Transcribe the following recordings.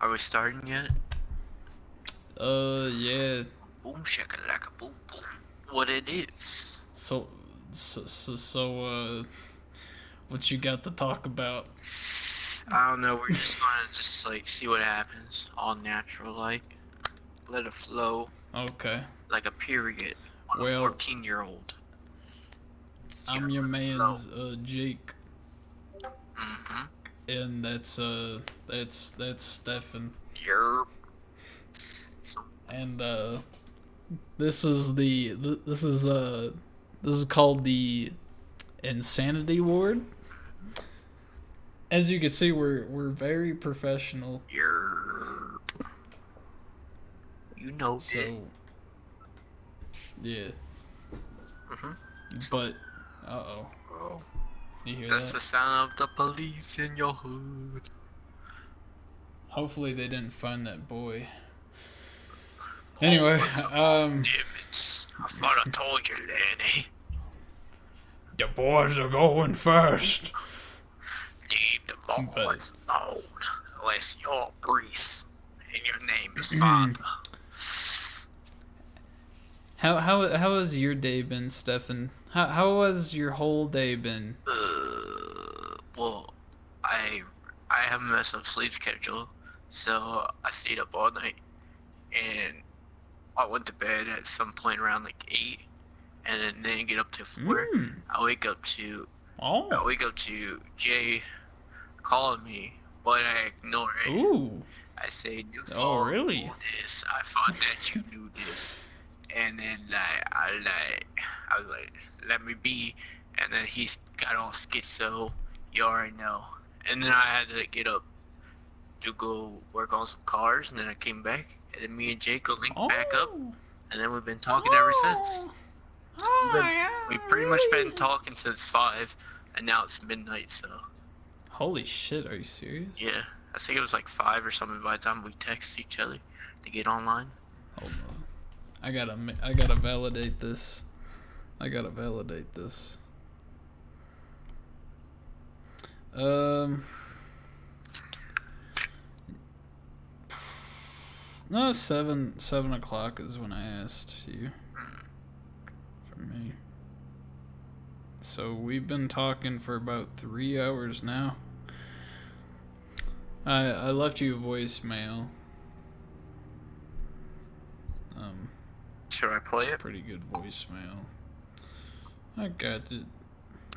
Are we starting yet? Yeah. Boom shakalaka boom boom. What it is? So, so, what you got to talk about? I don't know. We're just gonna just like see what happens. All natural, like let it flow, Okay. like a period on a Well, 14-year-old. Just I'm gotta your let it flow. man's Jake, Mm-hmm. and that's Stefan, Yerp. So and this is this is called the Insanity Ward. As you can see, we're very professional. yerp. You know it. So yeah, Mm-hmm. but uh-oh, Oh, you hear that's that? the sound of the police in your hood. Hopefully they didn't find that boy. Oh, Anyway, what's some off limits? I thought I told you, Lenny. the boys are going first. Leave the But boys alone, unless you're a priest and your name is Father. how has your day been, Stefan? How has your whole day been? Well, I I have a messed up sleep schedule, so I stayed up all night, and I went to bed at some point around like 8, and then didn't get up till 4. Mm. I wake up to I Oh. wake up to Jay calling me, but I ignore it. Ooh. I say, "You Oh, saw really? all this. I thought that you knew this." And then I was like, "Let me be." And then he's got all schizo. You already know. And then I had to get up to go work on some cars, and then I came back, and then me and Jake linked back up, Oh. and then we've been talking ever since. Oh. We've Oh, been yeah, we've pretty much been really? talking since 5, and now it's midnight. So Holy shit, are you serious? yeah, I think it was like 5 or something by the time we text each other to get online. Hold on. I gotta validate this. I gotta validate this. Um, no, 7 o'clock is when I asked you for me. So we've been talking for about 3 hours now. I left you a voicemail. Should I play It's a it? pretty good voicemail. I got it.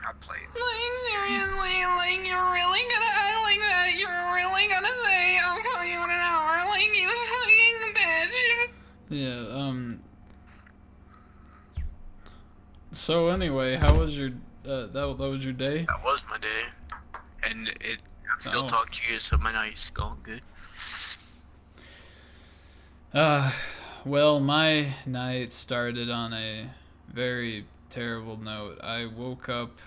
I'll play it. Like, seriously, like, you're really gonna act like that? You're really gonna say, I'll call you in an hour? Like, you fucking bitch. Yeah. So anyway, how was your that was your day? That was my day, and I'm still Oh. talking to you, so my night's going good. Uh, well, my night started on a very terrible note. I woke up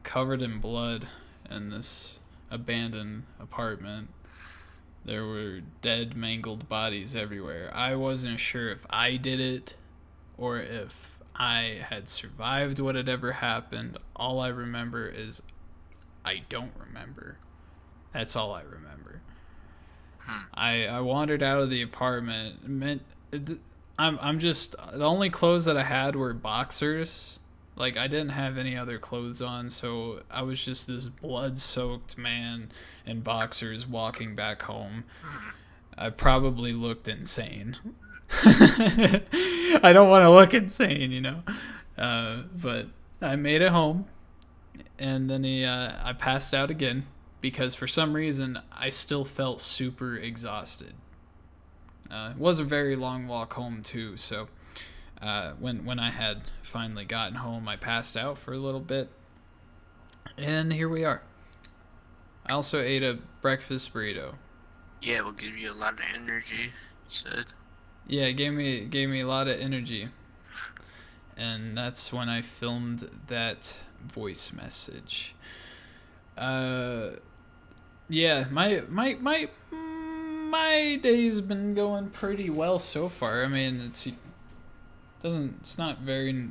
covered in blood in this abandoned apartment. There were dead, mangled bodies everywhere. I wasn't sure if I did it or if I had survived what had ever happened. All I remember is I don't remember. That's all I remember. I wandered out of the apartment. I'm just the only clothes that I had were boxers. Like I didn't have any other clothes on, so I was just this blood-soaked man in boxers walking back home. I probably looked insane. I don't want to look insane, you know. But I made it home, and then I passed out again because for some reason I still felt super exhausted. It was a very long walk home too, so when I had finally gotten home, I passed out for a little bit, and here we are. I also ate a breakfast burrito. Yeah, it will give you a lot of energy. You said. Yeah, it gave me a lot of energy, and that's when I filmed that voice message. Uh, yeah, my day's been going pretty well so far. I mean, it's not very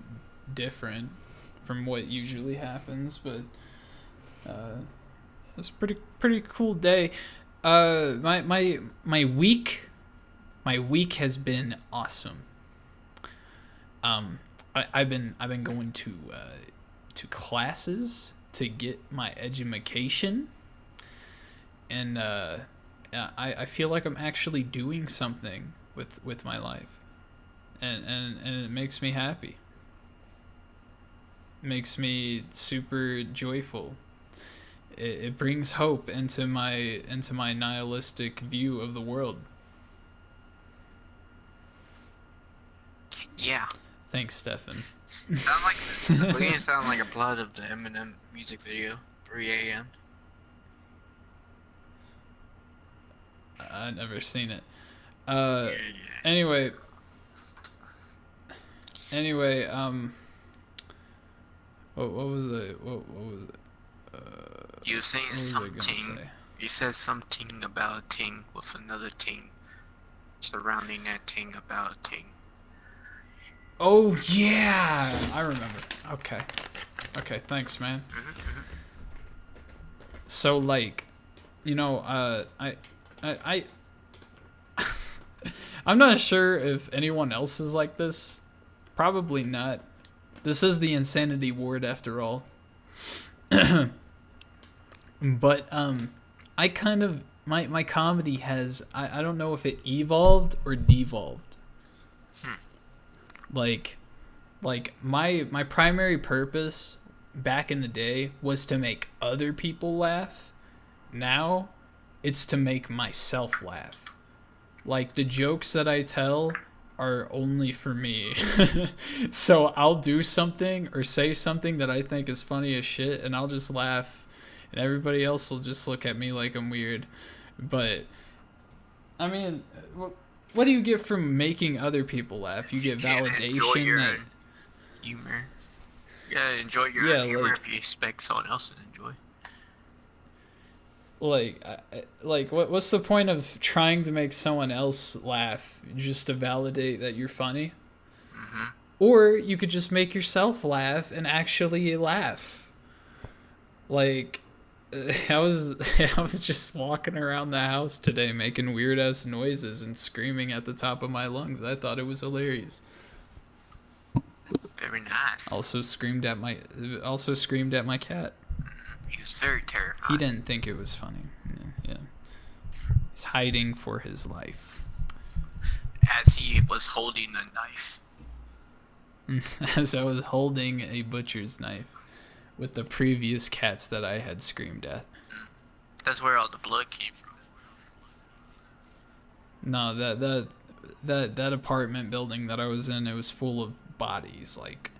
different from what usually happens, but it's pretty cool day. My week has been awesome. I've been going to classes to get my education, and I feel like I'm actually doing something with my life, and it makes me happy. Makes me super joyful. It brings hope into my nihilistic view of the world. Yeah. Thanks, Stefan. Sound like the beginning sound like a plot of the Eminem music video, 3 a.m. I've never seen it. Yeah. Anyway, what was it? What was it? You were saying What was I gonna something. say? You said something about a ting with another ting surrounding that ting about a ting. Oh yeah, I remember. Okay, thanks, man. So like, I I'm not sure if anyone else is like this. Probably not. This is the insanity ward after all. But I kind of my comedy has I don't know if it evolved or devolved. Like my primary purpose back in the day was to make other people laugh. Now it's to make myself laugh. Like the jokes that I tell are only for me. So I'll do something or say something that I think is funny as shit and I'll just laugh and everybody else will just look at me like I'm weird. But I mean, what do you get from making other people laugh? You get validation your that humor. You gotta enjoy your own humor like if you expect someone else to enjoy. what's the point of trying to make someone else laugh just to validate that you're funny? Or you could just make yourself laugh and actually laugh. Like I was just walking around the house today making weird ass noises and screaming at the top of my lungs. I thought it was hilarious. Very nice. Also screamed at my cat. He was very terrified. He didn't think it was funny. Yeah. He's hiding for his life. As he was holding a knife. As I was holding a butcher's knife with the previous cats that I had screamed at. That's where all the blood came from. No, that apartment building that I was in, it was full of bodies. Like,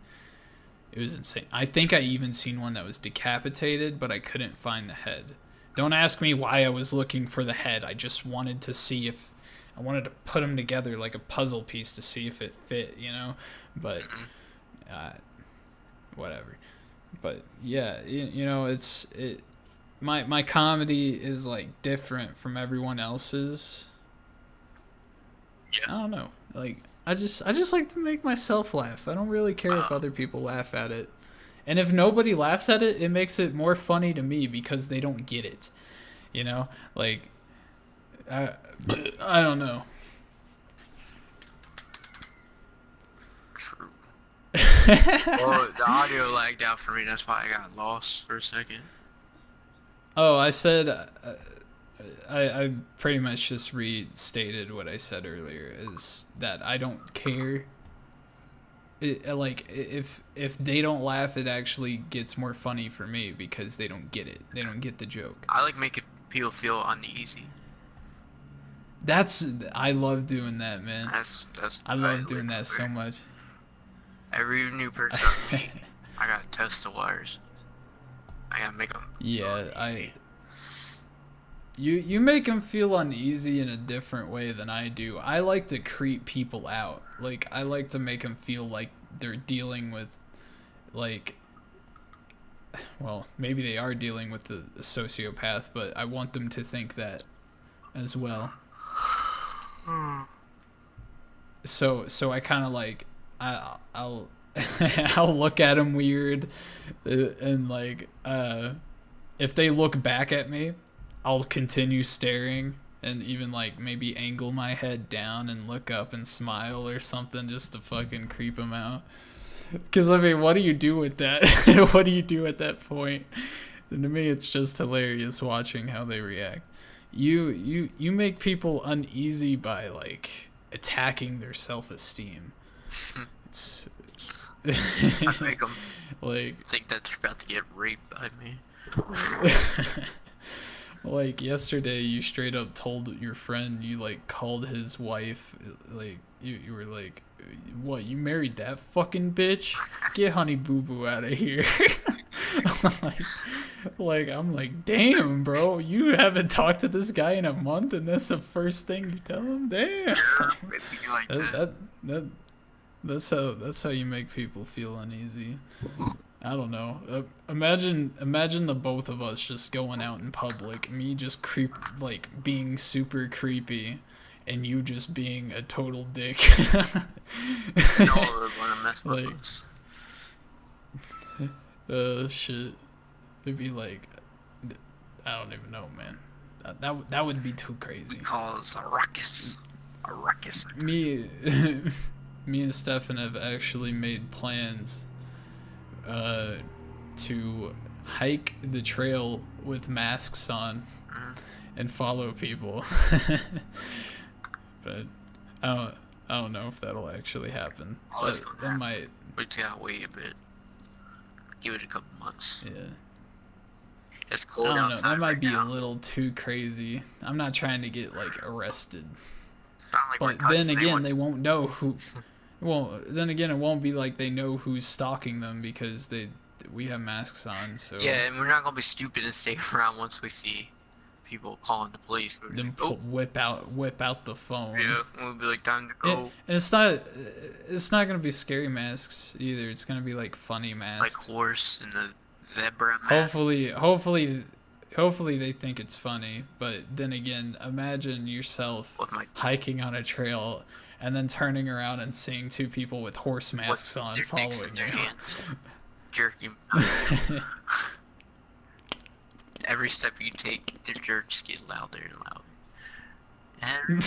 it was insane. I think I even seen one that was decapitated, but I couldn't find the head. Don't ask me why I was looking for the head. I just wanted to see if I wanted to put them together like a puzzle piece to see if it fit, you know? But whatever. But yeah, my comedy is like different from everyone else's. Yeah. I don't know. Like I just like to make myself laugh. I don't really care if other people laugh at it. And if nobody laughs at it, it makes it more funny to me because they don't get it. You know? Like I don't know. True. Well, the audio lagged out for me. That's why I got lost for a second. Oh, I said I pretty much just restated what I said earlier, is that I don't care. Like if they don't laugh, it actually gets more funny for me because they don't get it. They don't get the joke. I like making people feel uneasy. I love doing that, man. I love doing that so much. Every new person I meet, I gotta test the waters. I gotta make them feel uneasy. You make them feel uneasy in a different way than I do. I like to creep people out. Like, I like to make them feel like they're dealing with, like, well, maybe they are dealing with the sociopath, but I want them to think that as well. So I kind of like, I'll I'll look at them weird, and like, if they look back at me, I'll continue staring and even like maybe angle my head down and look up and smile or something just to fucking creep him out. Because I mean, what do you do with that? What do you do at that point? And to me, it's just hilarious watching how they react. You make people uneasy by like attacking their self-esteem. It's I make them like think that they're about to get raped by me. like yesterday, you straight up told your friend you like called his wife like you were like, what, you married that fucking bitch? Get Honey Boo Boo out of here. I'm like, damn, bro, you haven't talked to this guy in a month, and that's the first thing you tell him. Damn. Maybe like that. That's how you make people feel uneasy. I don't know. Imagine the both of us just going out in public, me just being super creepy, and you just being a total dick. No one would want to mess with us. Shit. It'd be like, I don't even know, man. That would be too crazy. We call it a ruckus. A ruckus. Me and Stefan have actually made plans to hike the trail with masks on and follow people. But I don't know if that'll actually happen. But that might. We gotta wait a bit. Give it a couple months. Yeah. It's cold I don't know. outside. That might right be now. a little too crazy. I'm not trying to get like arrested. Not like we're But then touching again, anyone. they won't know who. Well, then again, it won't be like they know who's stalking them because we have masks on. So Yeah, and we're not gonna be stupid and stay around once we see people calling the police. We're then like, whip out the phone. yeah, and we'll be like, time to go. And it's not gonna be scary masks either. It's gonna be like funny Like masks. horse and the zebra mask. Hopefully they think it's funny. But then again, imagine yourself With my hiking on a trail and then turning around and seeing two people with horse with masks on their dicks in following their you. hands, jerking. Every step you take, their jerks get louder and louder.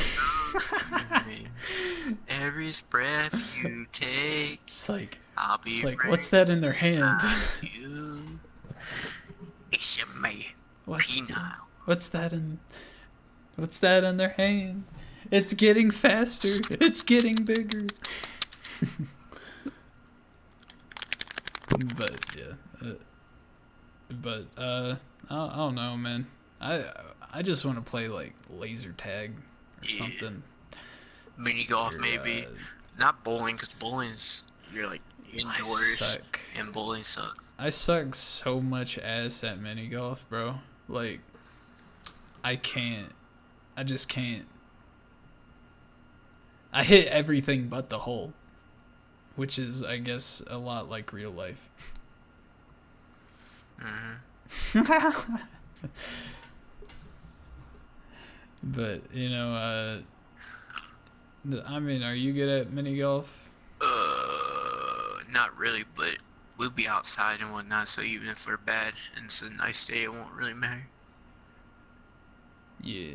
Every breath you take, I'll be It's like, what's that in their hand? you. It's your me. Penile. What's that in their hand? It's getting faster. It's getting bigger. But yeah, I don't know, man. I just want to play like laser tag or Yeah. something. Mini golf, Or, maybe. Not bowling, because bowling's, you're like indoors. suck. And bowling sucks. I suck so much ass at mini golf, bro. Like, I just can't. I hit everything but the hole, which is, I guess, a lot like real life. But, you know, I mean, are you good at mini golf? Not really, but we'll be outside and whatnot, so even if we're bad and it's a nice day, it won't really matter. Yeah.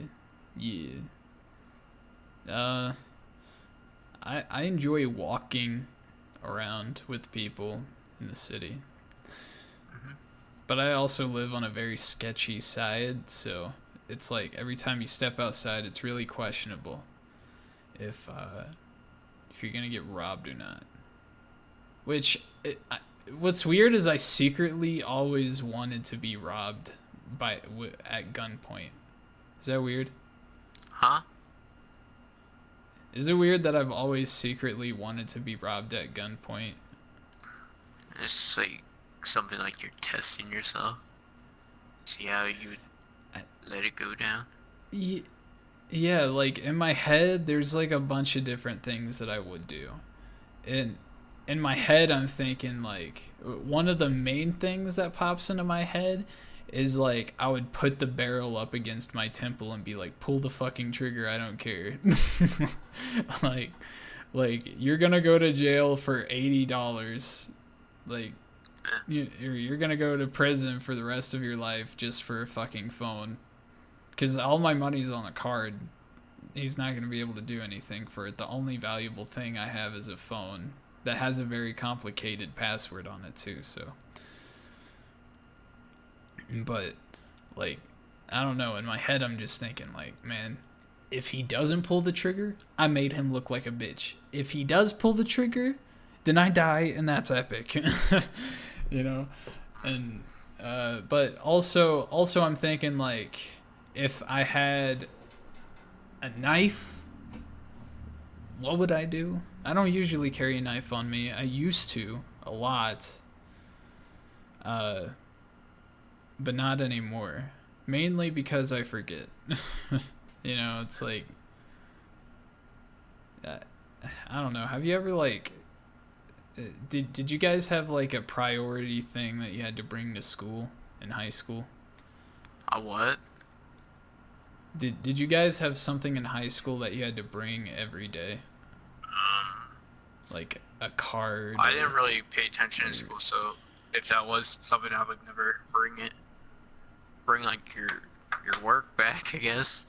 I enjoy walking around with people in the city. But I also live on a very sketchy side, so it's like every time you step outside, it's really questionable if you're gonna get robbed or not. What's weird is I secretly always wanted to be robbed at gunpoint. Is that weird? Huh? Is it weird that I've always secretly wanted to be robbed at gunpoint? It's like something like you're testing yourself. See how you would let it go down. Yeah, like in my head, there's like a bunch of different things that I would do. And in my head, I'm thinking like one of the main things that pops into my head is like I would put the barrel up against my temple and be like, pull the fucking trigger, I don't care. like you're gonna go to jail for $80. Like you're gonna go to prison for the rest of your life just for a fucking phone. because all my money's on a card. He's not going to be able to do anything for it. The only valuable thing I have is a phone that has a very complicated password on it too. So, but like, I don't know. In my head, I'm just thinking like, man, if he doesn't pull the trigger, I made him look like a bitch. If he does pull the trigger, then I die, and that's epic. You know, and but also I'm thinking like, if I had a knife, what would I do? I don't usually carry a knife on me. I used to a lot, but not anymore. Mainly because I forget. You know, it's like, I don't know. Have you ever like, did you guys have like a priority thing that you had to bring to school in high school? A what? Did you guys have something in high school that you had to bring every day? Like a card? I didn't really pay attention in school, so if that was something, I would never bring it. Bring like your work back, I guess.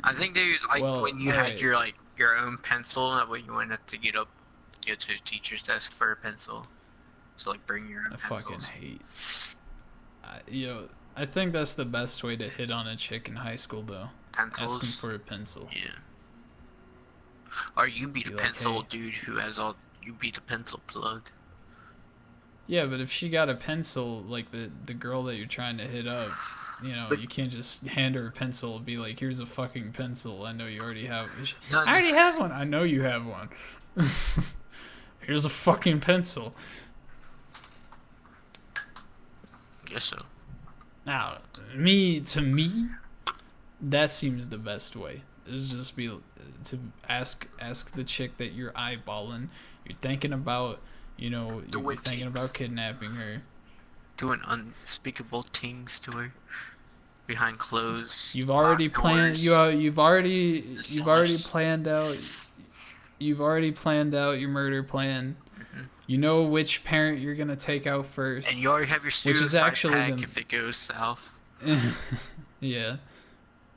I think they like when you had your like your own pencil, that way you wouldn't have to get to the teacher's desk for a pencil. So like bring your own pencils. Fucking hate. I think that's the best way to hit on a chick in high school, though. Pencils? Asking for a pencil. Yeah. Or you be the pencil like, hey. dude who has all. You be the pencil plug. Yeah, but if she got a pencil, like the girl that you're trying to hit up, you know, you can't just hand her a pencil and be like, here's a fucking pencil. I know you already have one. I already have one. I know you have one. Here's a fucking pencil. Guess so. Now, to me, that seems the best way. Is just be to ask the chick that you're eyeballing. You're thinking about, you're thinking about kidnapping her. Doing unspeakable things to her behind closed. You've already planned. You've already planned out your murder plan. Mm-hmm. You know which parent you're gonna take out first. And you already have your suicide pack if it goes south. Yeah.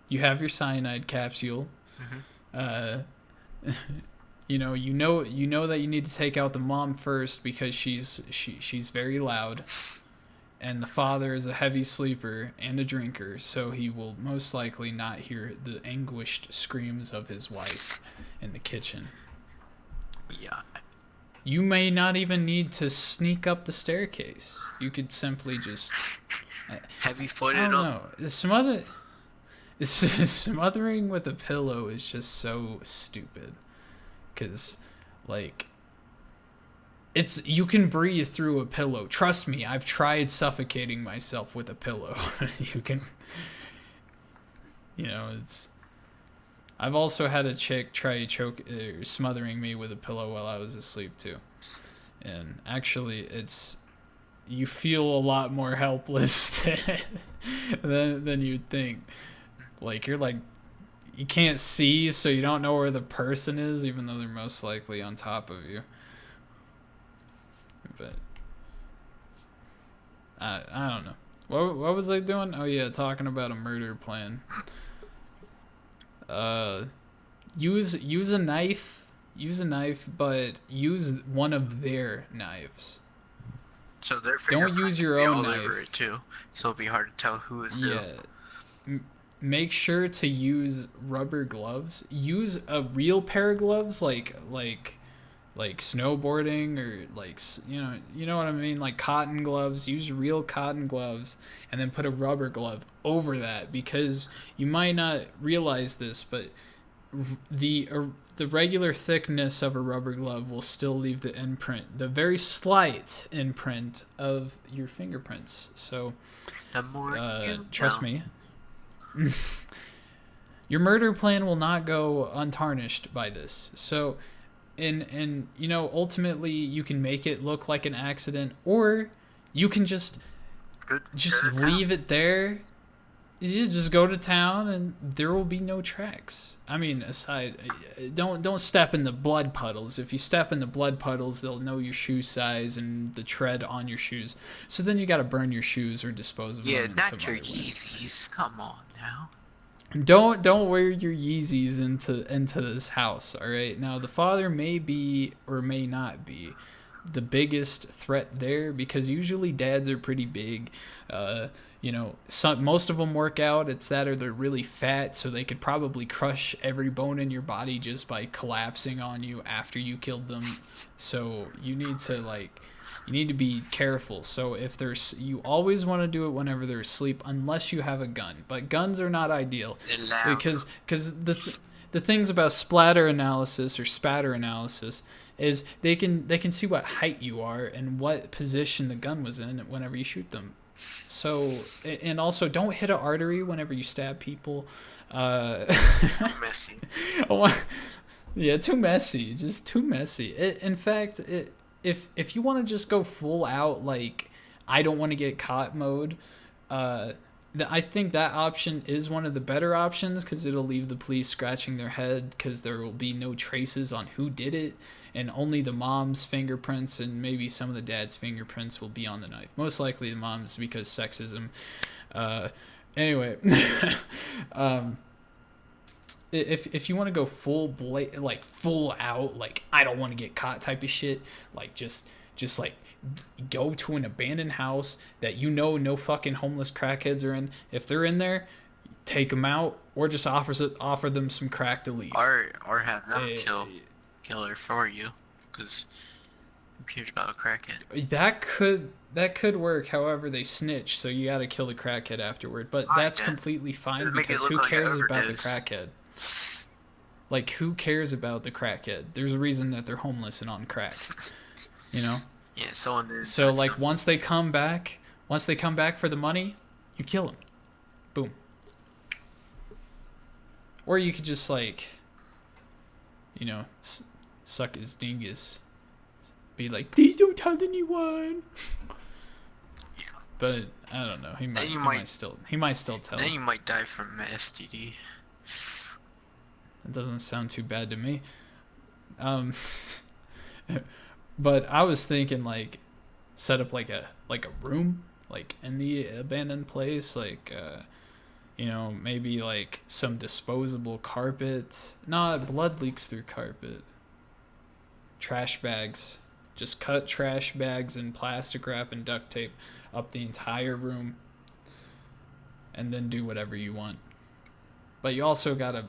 You have your cyanide capsule. Mm-hmm. You know that you need to take out the mom first because she's very loud, and the father is a heavy sleeper and a drinker, so he will most likely not hear the anguished screams of his wife in the kitchen. Yeah. You may not even need to sneak up the staircase. You could simply just heavy-footed I don't up. know. Smothering with a pillow is just so stupid. Because, like, you can breathe through a pillow. Trust me, I've tried suffocating myself with a pillow. You can, I've also had a chick try smothering me with a pillow while I was asleep, too. And actually, you feel a lot more helpless than you'd think. Like, you can't see, so you don't know where the person is, even though they're most likely on top of you. But I don't know. What was I doing? Oh yeah, talking about a murder plan. Use a knife, but use one of their knives. So their don't use your own knife. Over it too, so it'll be hard to tell who is who. Yeah. Make sure to use rubber gloves. Use a real pair of gloves, like snowboarding, or like you know what I mean, like cotton gloves. Use real cotton gloves, and then put a rubber glove over that, because you might not realize this, but the regular thickness of a rubber glove will still leave the imprint, the very slight imprint of your fingerprints. So, the more trust me. Your murder plan will not go untarnished by this. So, and ultimately you can make it look like an accident, or you can just leave it there. You just go to town, and there will be no tracks. I mean, don't step in the blood puddles. If you step in the blood puddles, they'll know your shoe size and the tread on your shoes. So then you got to burn your shoes or dispose of them. Yeah, not your Yeezys. Come on now. now. Don't wear your Yeezys into this house, all right? Now the father may be or may not be the biggest threat there because usually dads are pretty big. Most of them work out. It's that or they're really fat, so they could probably crush every bone in your body just by collapsing on you after you killed them. So you need to be careful. So if you always want to do it whenever they're asleep, unless you have a gun. But guns are not ideal because the things about splatter analysis or spatter analysis is they can see what height you are and what position the gun was in whenever you shoot them. So, and also don't hit an artery whenever you stab people. Messy. Yeah, too messy. Just too messy. In fact, if you want to just go full out like I don't want to get caught mode, I think that option is one of the better options because it'll leave the police scratching their head because there will be no traces on who did it, and only the mom's fingerprints and maybe some of the dad's fingerprints will be on the knife. Most likely the mom's because sexism. Anyway, if you want to go full out, like I don't want to get caught type of shit, like just like go to an abandoned house that no fucking homeless crackheads are in. If they're in there, take them out or just offer them some crack to leave. Or have them kill her for you, because who cares about a crackhead? That could work. However, they snitch, so you gotta kill the crackhead afterward. But that's completely fine because who cares about the crackhead? Like, who cares about the crackhead? There's a reason that they're homeless and on crack. Yeah, someone is. So like once they come back for the money, you kill them. Boom. Or you could just suck his dingus. Be like, please don't tell anyone. But I don't know. He might still tell. Then you might die from STD. That doesn't sound too bad to me. But I was thinking set up like a room in the abandoned place, maybe some disposable carpet. Nah, blood leaks through carpet. Trash bags. Just cut trash bags and plastic wrap and duct tape up the entire room and then do whatever you want. But you also gotta...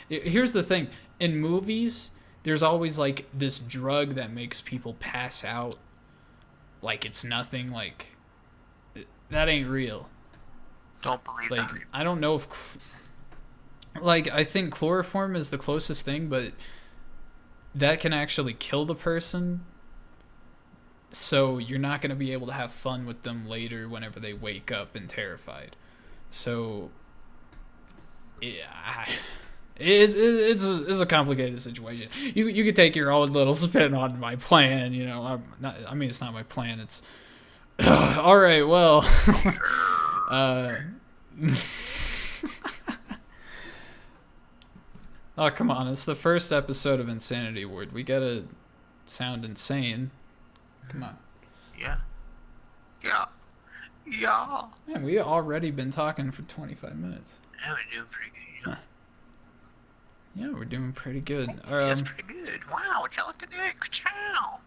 Here's the thing. In movies, there's always this drug that makes people pass out like it's nothing. That ain't real. Don't believe that. I don't know if I think chloroform is the closest thing, but that can actually kill the person, so you're not going to be able to have fun with them later whenever they wake up and terrified. So yeah, it's a complicated situation. You could take your own little spin on my plan. It's not my plan. It's all right. Well, oh come on! It's the first episode of Insanity Ward. We gotta sound insane. Come on. Yeah. Man, we already been talking for 25 minutes. Yeah, we're doing pretty good. Yeah, we're doing pretty good. That's pretty good. Wow, it's like a chow.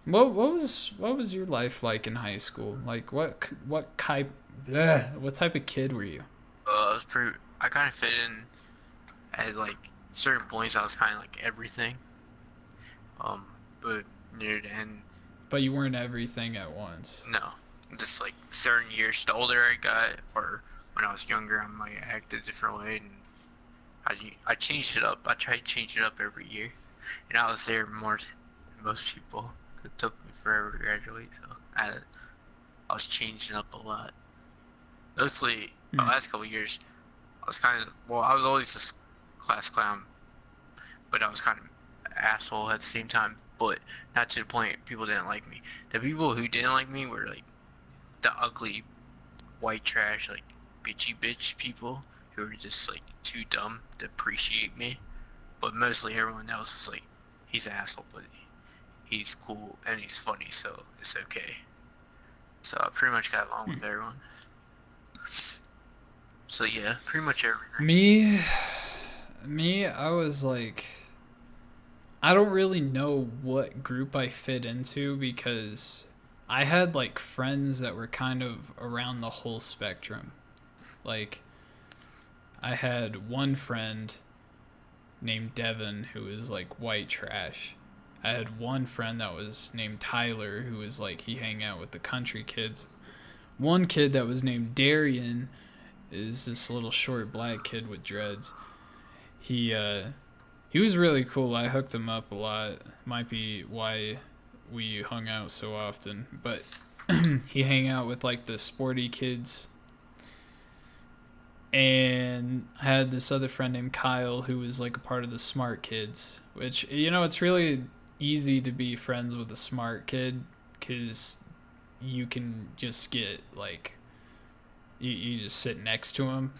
What was your life like in high school? What type of kid were you? I kind of fit in at certain points. I was kind of everything. But near the end. But you weren't everything at once. No, just certain years. The older I got, or when I was younger, I might act a different way, and I changed it up. I tried to change it up every year, and I was there more than most people. It took me forever to graduate, so I was changing up a lot. Mostly, the last couple of years, I was always a class clown, but I was kind of an asshole at the same time, but not to the point people didn't like me. The people who didn't like me were the ugly white trash, bitchy bitch people who were just too dumb to appreciate me. But mostly everyone else is he's an asshole, but he's cool and he's funny, so it's okay. So I pretty much got along with everyone. So yeah, pretty much everything. Me, I was like, I don't really know what group I fit into because I had like friends that were kind of around the whole spectrum. Like, I had one friend named Devin who was like white trash. I had one friend that was named Tyler who was like he hang out with the country kids. One kid that was named Darian is this little short black kid with dreads. He was really cool. I hooked him up a lot. Might be why we hung out so often, but he hang out with like the sporty kids. And I had this other friend named Kyle who was like a part of the smart kids, which it's really easy to be friends with a smart kid cuz you can just get like you just sit next to him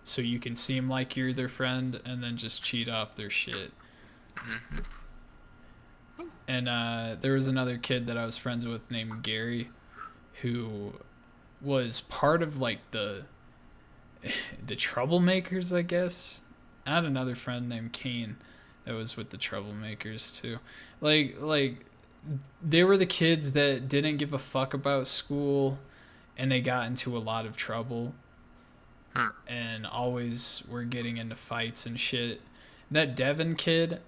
so you can seem like you're their friend and then just cheat off their shit. And there was another kid that I was friends with named Gary who was part of like the troublemakers, I guess. I had another friend named Kane that was with the troublemakers too. Like they were the kids that didn't give a fuck about school and they got into a lot of trouble and always were getting into fights and shit. That Devin kid,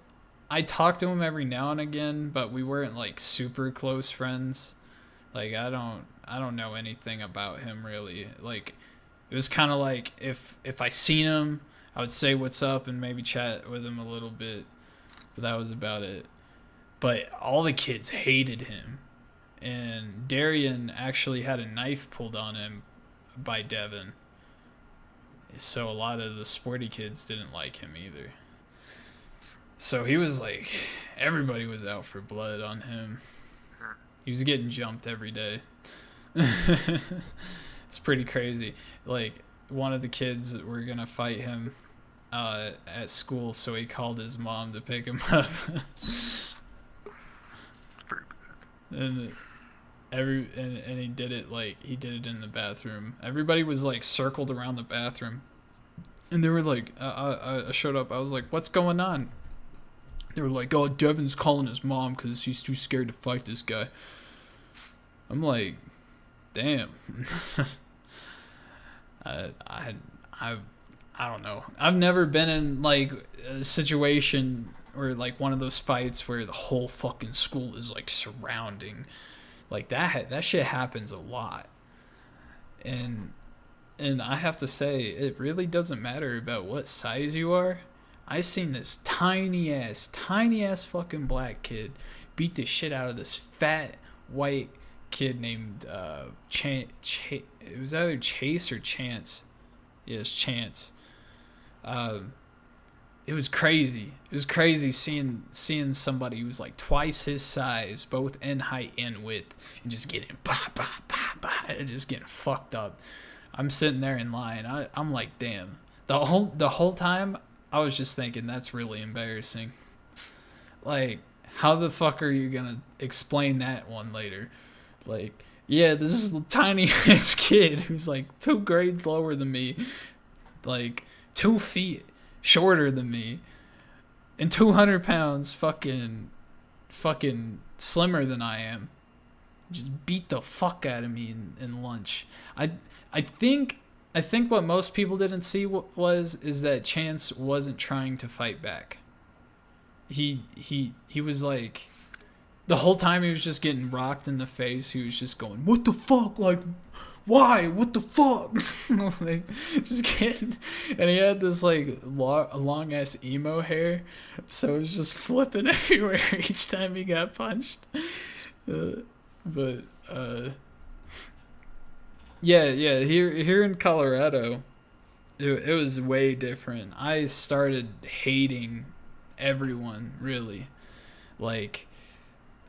I talked to him every now and again, but we weren't like super close friends. Like I don't know anything about him really. Like it was kind of like if I seen him, I would say what's up and maybe chat with him a little bit, but that was about it. But all the kids hated him, and Darian actually had a knife pulled on him by Devin. So a lot of the sporty kids didn't like him either. So he was like, everybody was out for blood on him. He was getting jumped every day. It's pretty crazy. Like, one of the kids were gonna fight him at school, so he called his mom to pick him up. and he did it in the bathroom. Everybody was like circled around the bathroom, and they were like, I showed up. I was like, what's going on? They were like, oh, Devin's calling his mom because he's too scared to fight this guy. I'm like, damn. I don't know. I've never been in like a situation or like one of those fights where the whole fucking school is like surrounding. Like that shit happens a lot. And I have to say, it really doesn't matter about what size you are. I seen this tiny ass fucking black kid beat the shit out of this fat white kid named it was either Chase or Chance. Yes, Chance. It was crazy. It was crazy seeing somebody who was like twice his size, both in height and width, and just getting and just getting fucked up. I'm sitting there in line. I'm like, damn. The whole time I was just thinking that's really embarrassing. Like, how the fuck are you gonna explain that one later? Like, yeah, this is a tiny ass kid who's like 2 grades lower than me, like 2 feet shorter than me, and 200 pounds fucking slimmer than I am. Just beat the fuck out of me in lunch. I think what most people didn't see is that Chance wasn't trying to fight back. He was like, the whole time he was just getting rocked in the face. He was just going, what the fuck? Like, why? What the fuck? Like, just getting, and he had this like long ass emo hair, so it was just flipping everywhere each time he got punched. Yeah, here in Colorado, it was way different. I started hating everyone, really. Like,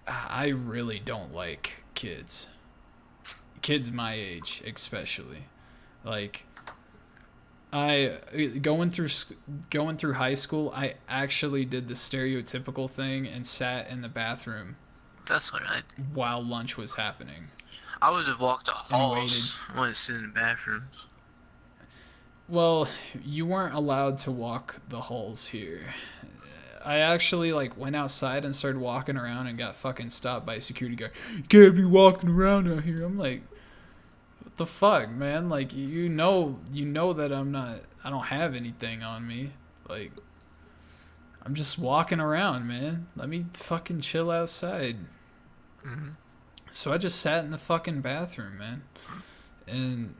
I really don't like kids my age especially. Like, I going through high school, I actually did the stereotypical thing and sat in the bathroom. That's what I did. While lunch was happening. I would just walk the halls. I want to sit in the bathrooms. Well, you weren't allowed to walk the halls here. I actually like went outside and started walking around and got fucking stopped by a security guard. You can't be walking around out here. I'm like, what the fuck, man? Like you know that I don't have anything on me. Like I'm just walking around, man. Let me fucking chill outside. Mm-hmm. So I just sat in the fucking bathroom, man. And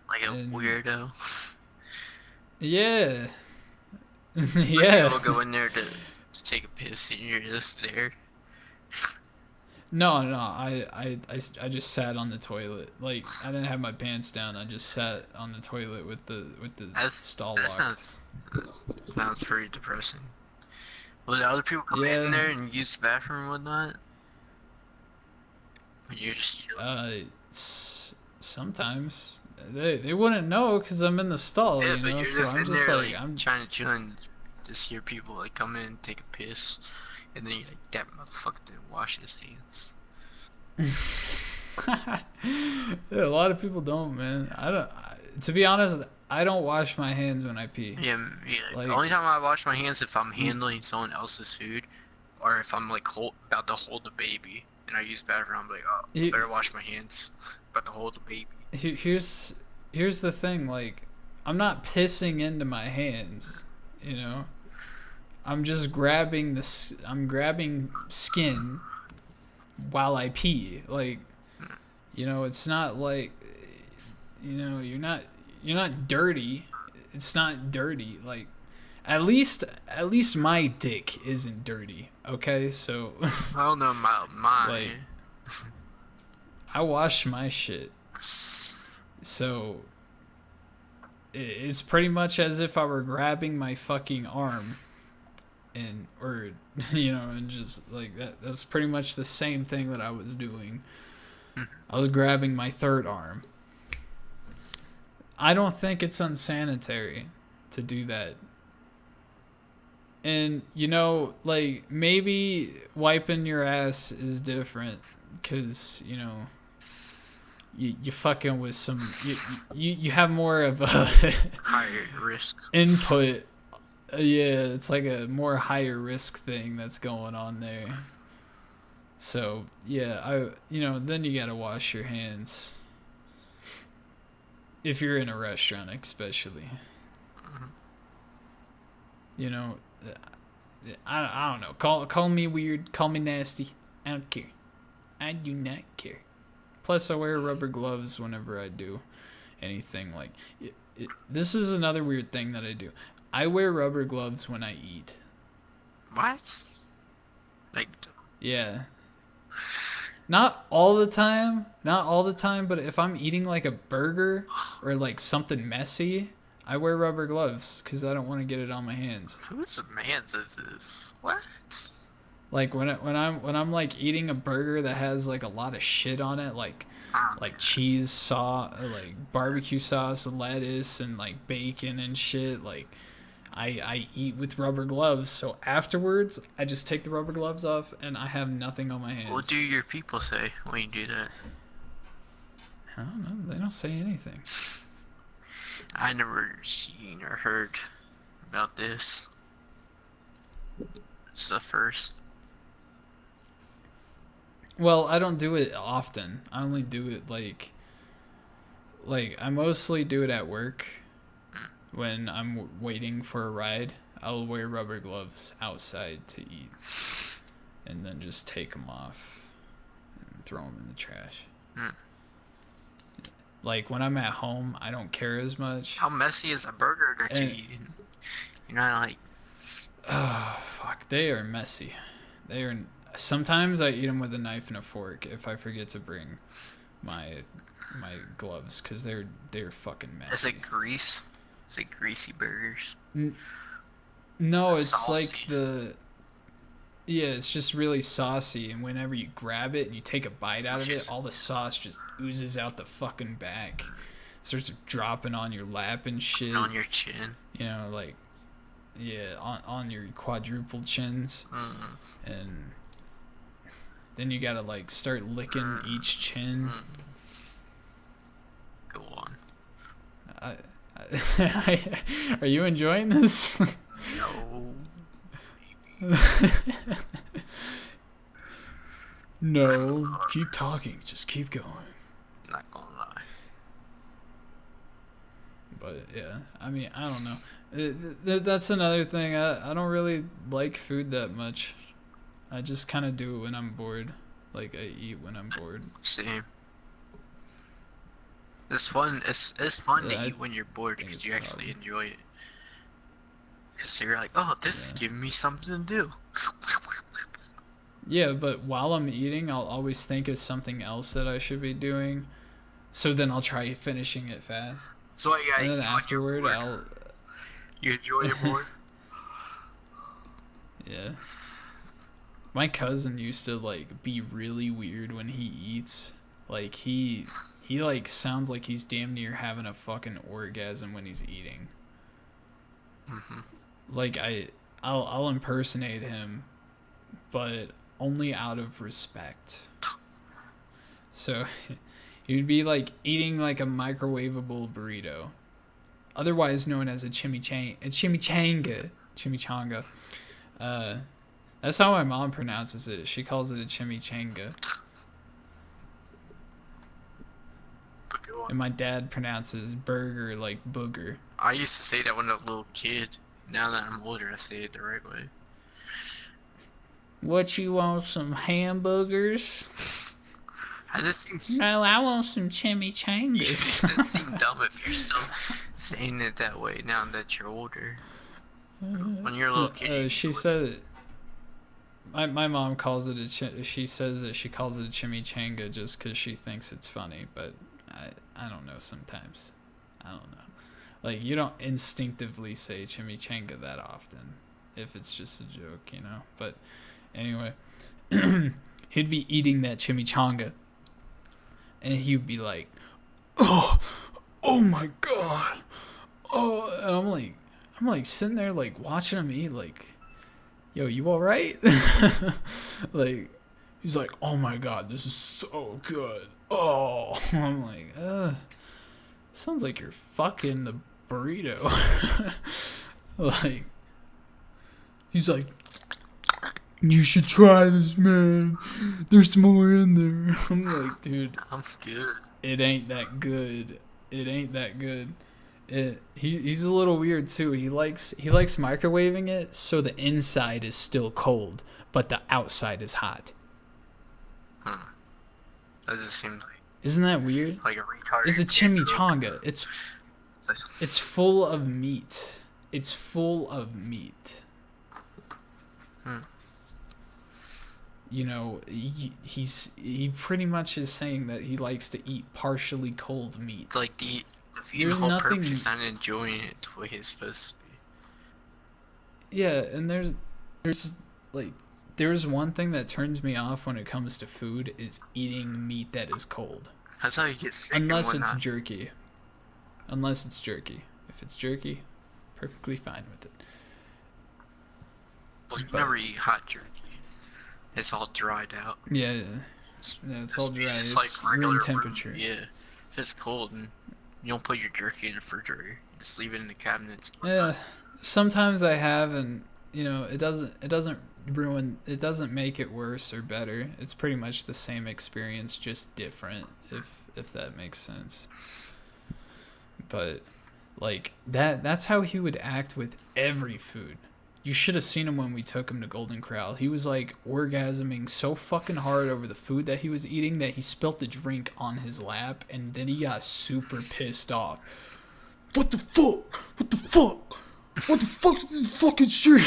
Like a weirdo. yeah. Like Yeah. people go in there to take a piss and you're just there. No, I just sat on the toilet. Like I didn't have my pants down. I just sat on the toilet with the stall That locked. sounds pretty depressing. Will the other people come in there and use the bathroom and whatnot? Or you're just chilling? Sometimes they wouldn't know because I'm in the stall, Yeah, you but know. you're So just I'm in just there, like I'm trying to chill and just hear people like come in, take a piss, and then you're like, that motherfucker didn't wash his hands. Yeah, a lot of people don't, man. To be honest, I don't wash my hands when I pee. Yeah, Like- the only time I wash my hands if I'm handling someone else's food, or if I'm like about to hold a baby and I use the bathroom. I'm like, oh, I better wash my hands. About to hold a baby. Here's the thing, like I'm not pissing into my hands, you know. I'm just grabbing skin while I pee. Like, you know, it's not like, you know, you're not dirty. It's not dirty. Like at least my dick isn't dirty. Okay? So I don't know about mine. like I wash my shit. So it's pretty much as if I were grabbing my fucking arm or you know, and just like that's pretty much the same thing that I was doing. I was grabbing my third arm. I don't think it's unsanitary to do that. And you know, like maybe wiping your ass is different cuz you know you fucking with some you have more of a Higher risk input. Yeah, it's like a more higher risk thing that's going on there. So yeah, then you gotta wash your hands if you're in a restaurant, especially. You know, I don't know. Call me weird, call me nasty. I don't care. I do not care. Plus, I wear rubber gloves whenever I do anything like. This is another weird thing that I do. I wear rubber gloves when I eat. What? Like. Yeah. Not all the time, but if I'm eating like a burger or like something messy, I wear rubber gloves because I don't want to get it on my hands. Whose man says this? What? Like when I'm like eating a burger that has like a lot of shit on it, like cheese sauce, like barbecue sauce, and lettuce, and like bacon and shit, like I eat with rubber gloves. So afterwards, I just take the rubber gloves off and I have nothing on my hands. What do your people say when you do that? I don't know. They don't say anything. I never seen or heard about this. It's the first. Well, I don't do it often. I only do it like I mostly do it at work. When I'm waiting for a ride, I'll wear rubber gloves outside to eat. And then just take them off and throw them in the trash. Like when I'm at home, I don't care as much. How messy is a burger that you eat? You're not like. Oh, fuck. They are messy. They are. Sometimes I eat them with a knife and a fork if I forget to bring my gloves because they're fucking messy. Is it grease? Is it greasy burgers? No, it's Saucy. like it's just really saucy, and whenever you grab it and you take a bite out of it, all the sauce just oozes out the fucking back. Starts dropping on your lap and shit. On your chin. You know, like, yeah, on your quadruple chins. And then you gotta, like, start licking each chin. Go on. Are you enjoying this? No. No, keep talking. Just keep going. Not gonna lie. But yeah, I mean, I don't know. That's another thing. I don't really like food that much. I just kind of do it when I'm bored. Like I eat when I'm bored. Same. It's fun. It's fun Yeah, to I eat when you're bored think because it's you actually probably- enjoy it. Because you're like, oh, this is Yeah. giving me something to do. Yeah, but while I'm eating, I'll always think of something else that I should be doing. So then I'll try finishing it fast. So yeah, And then you afterward, I'll. you enjoy it more. Yeah. My cousin used to like be really weird when he eats. Like he like sounds like he's damn near having a fucking orgasm when he's eating. Like I'll impersonate him, but only out of respect. So he would be like eating like a microwavable burrito, otherwise known as a chimichanga. That's how my mom pronounces it. She calls it a chimichanga. And my dad pronounces burger like booger. I used to say that when I was a little kid. Now that I'm older, I say it the right way. What, you want some hamburgers? I just seem No, I want some you chimichangas. just seem dumb if you're still saying it that way now that you're older. When you're a little kid, She said my mom calls it she says that she calls it a chimichanga just because she thinks it's funny, but I don't know sometimes. I don't know. Like, you don't instinctively say chimichanga that often if it's just a joke, you know? But anyway, he'd be eating that chimichanga and he'd be like, oh my God. Oh, and I'm like sitting there like watching him eat like, yo, you all right? Like, he's like, oh my God, this is so good. Oh, I'm like, sounds like you're fucking the burrito. Like, he's like, you should try this, man. There's more in there. I'm like, dude, I'm good. it ain't that good. It ain't that good. He's a little weird too. He likes microwaving it so the inside is still cold, but the outside is hot. That just seems Isn't that weird? like a retarded. It's a chimichanga. It's full of meat. It's full of meat. You know, he pretty much is saying that he likes to eat partially cold meat. Like the There's whole nothing- purpose on enjoying it the way it's supposed to be. Yeah, and there's one thing that turns me off when it comes to food is eating meat that is cold. That's how you get sick. Unless and it's whatnot. jerky. Unless it's jerky. If it's jerky, perfectly fine with it. Well, you but- never eat hot jerky. It's all dried out. Yeah, it's all dry. It's room regular temperature. Yeah. If it's cold and you don't put your jerky in the refrigerator, you just leave it in the cabinets. Yeah, sometimes I have, and you know, it doesn't make it worse or better. It's pretty much the same experience, just different, if that makes sense. But like that's how he would act with every food. You should have seen him when we took him to Golden Corral. He was like orgasming so fucking hard over the food that he was eating that he spilt the drink on his lap, and then he got super pissed off. What the fuck? What the fuck? What the fuck is this fucking shit?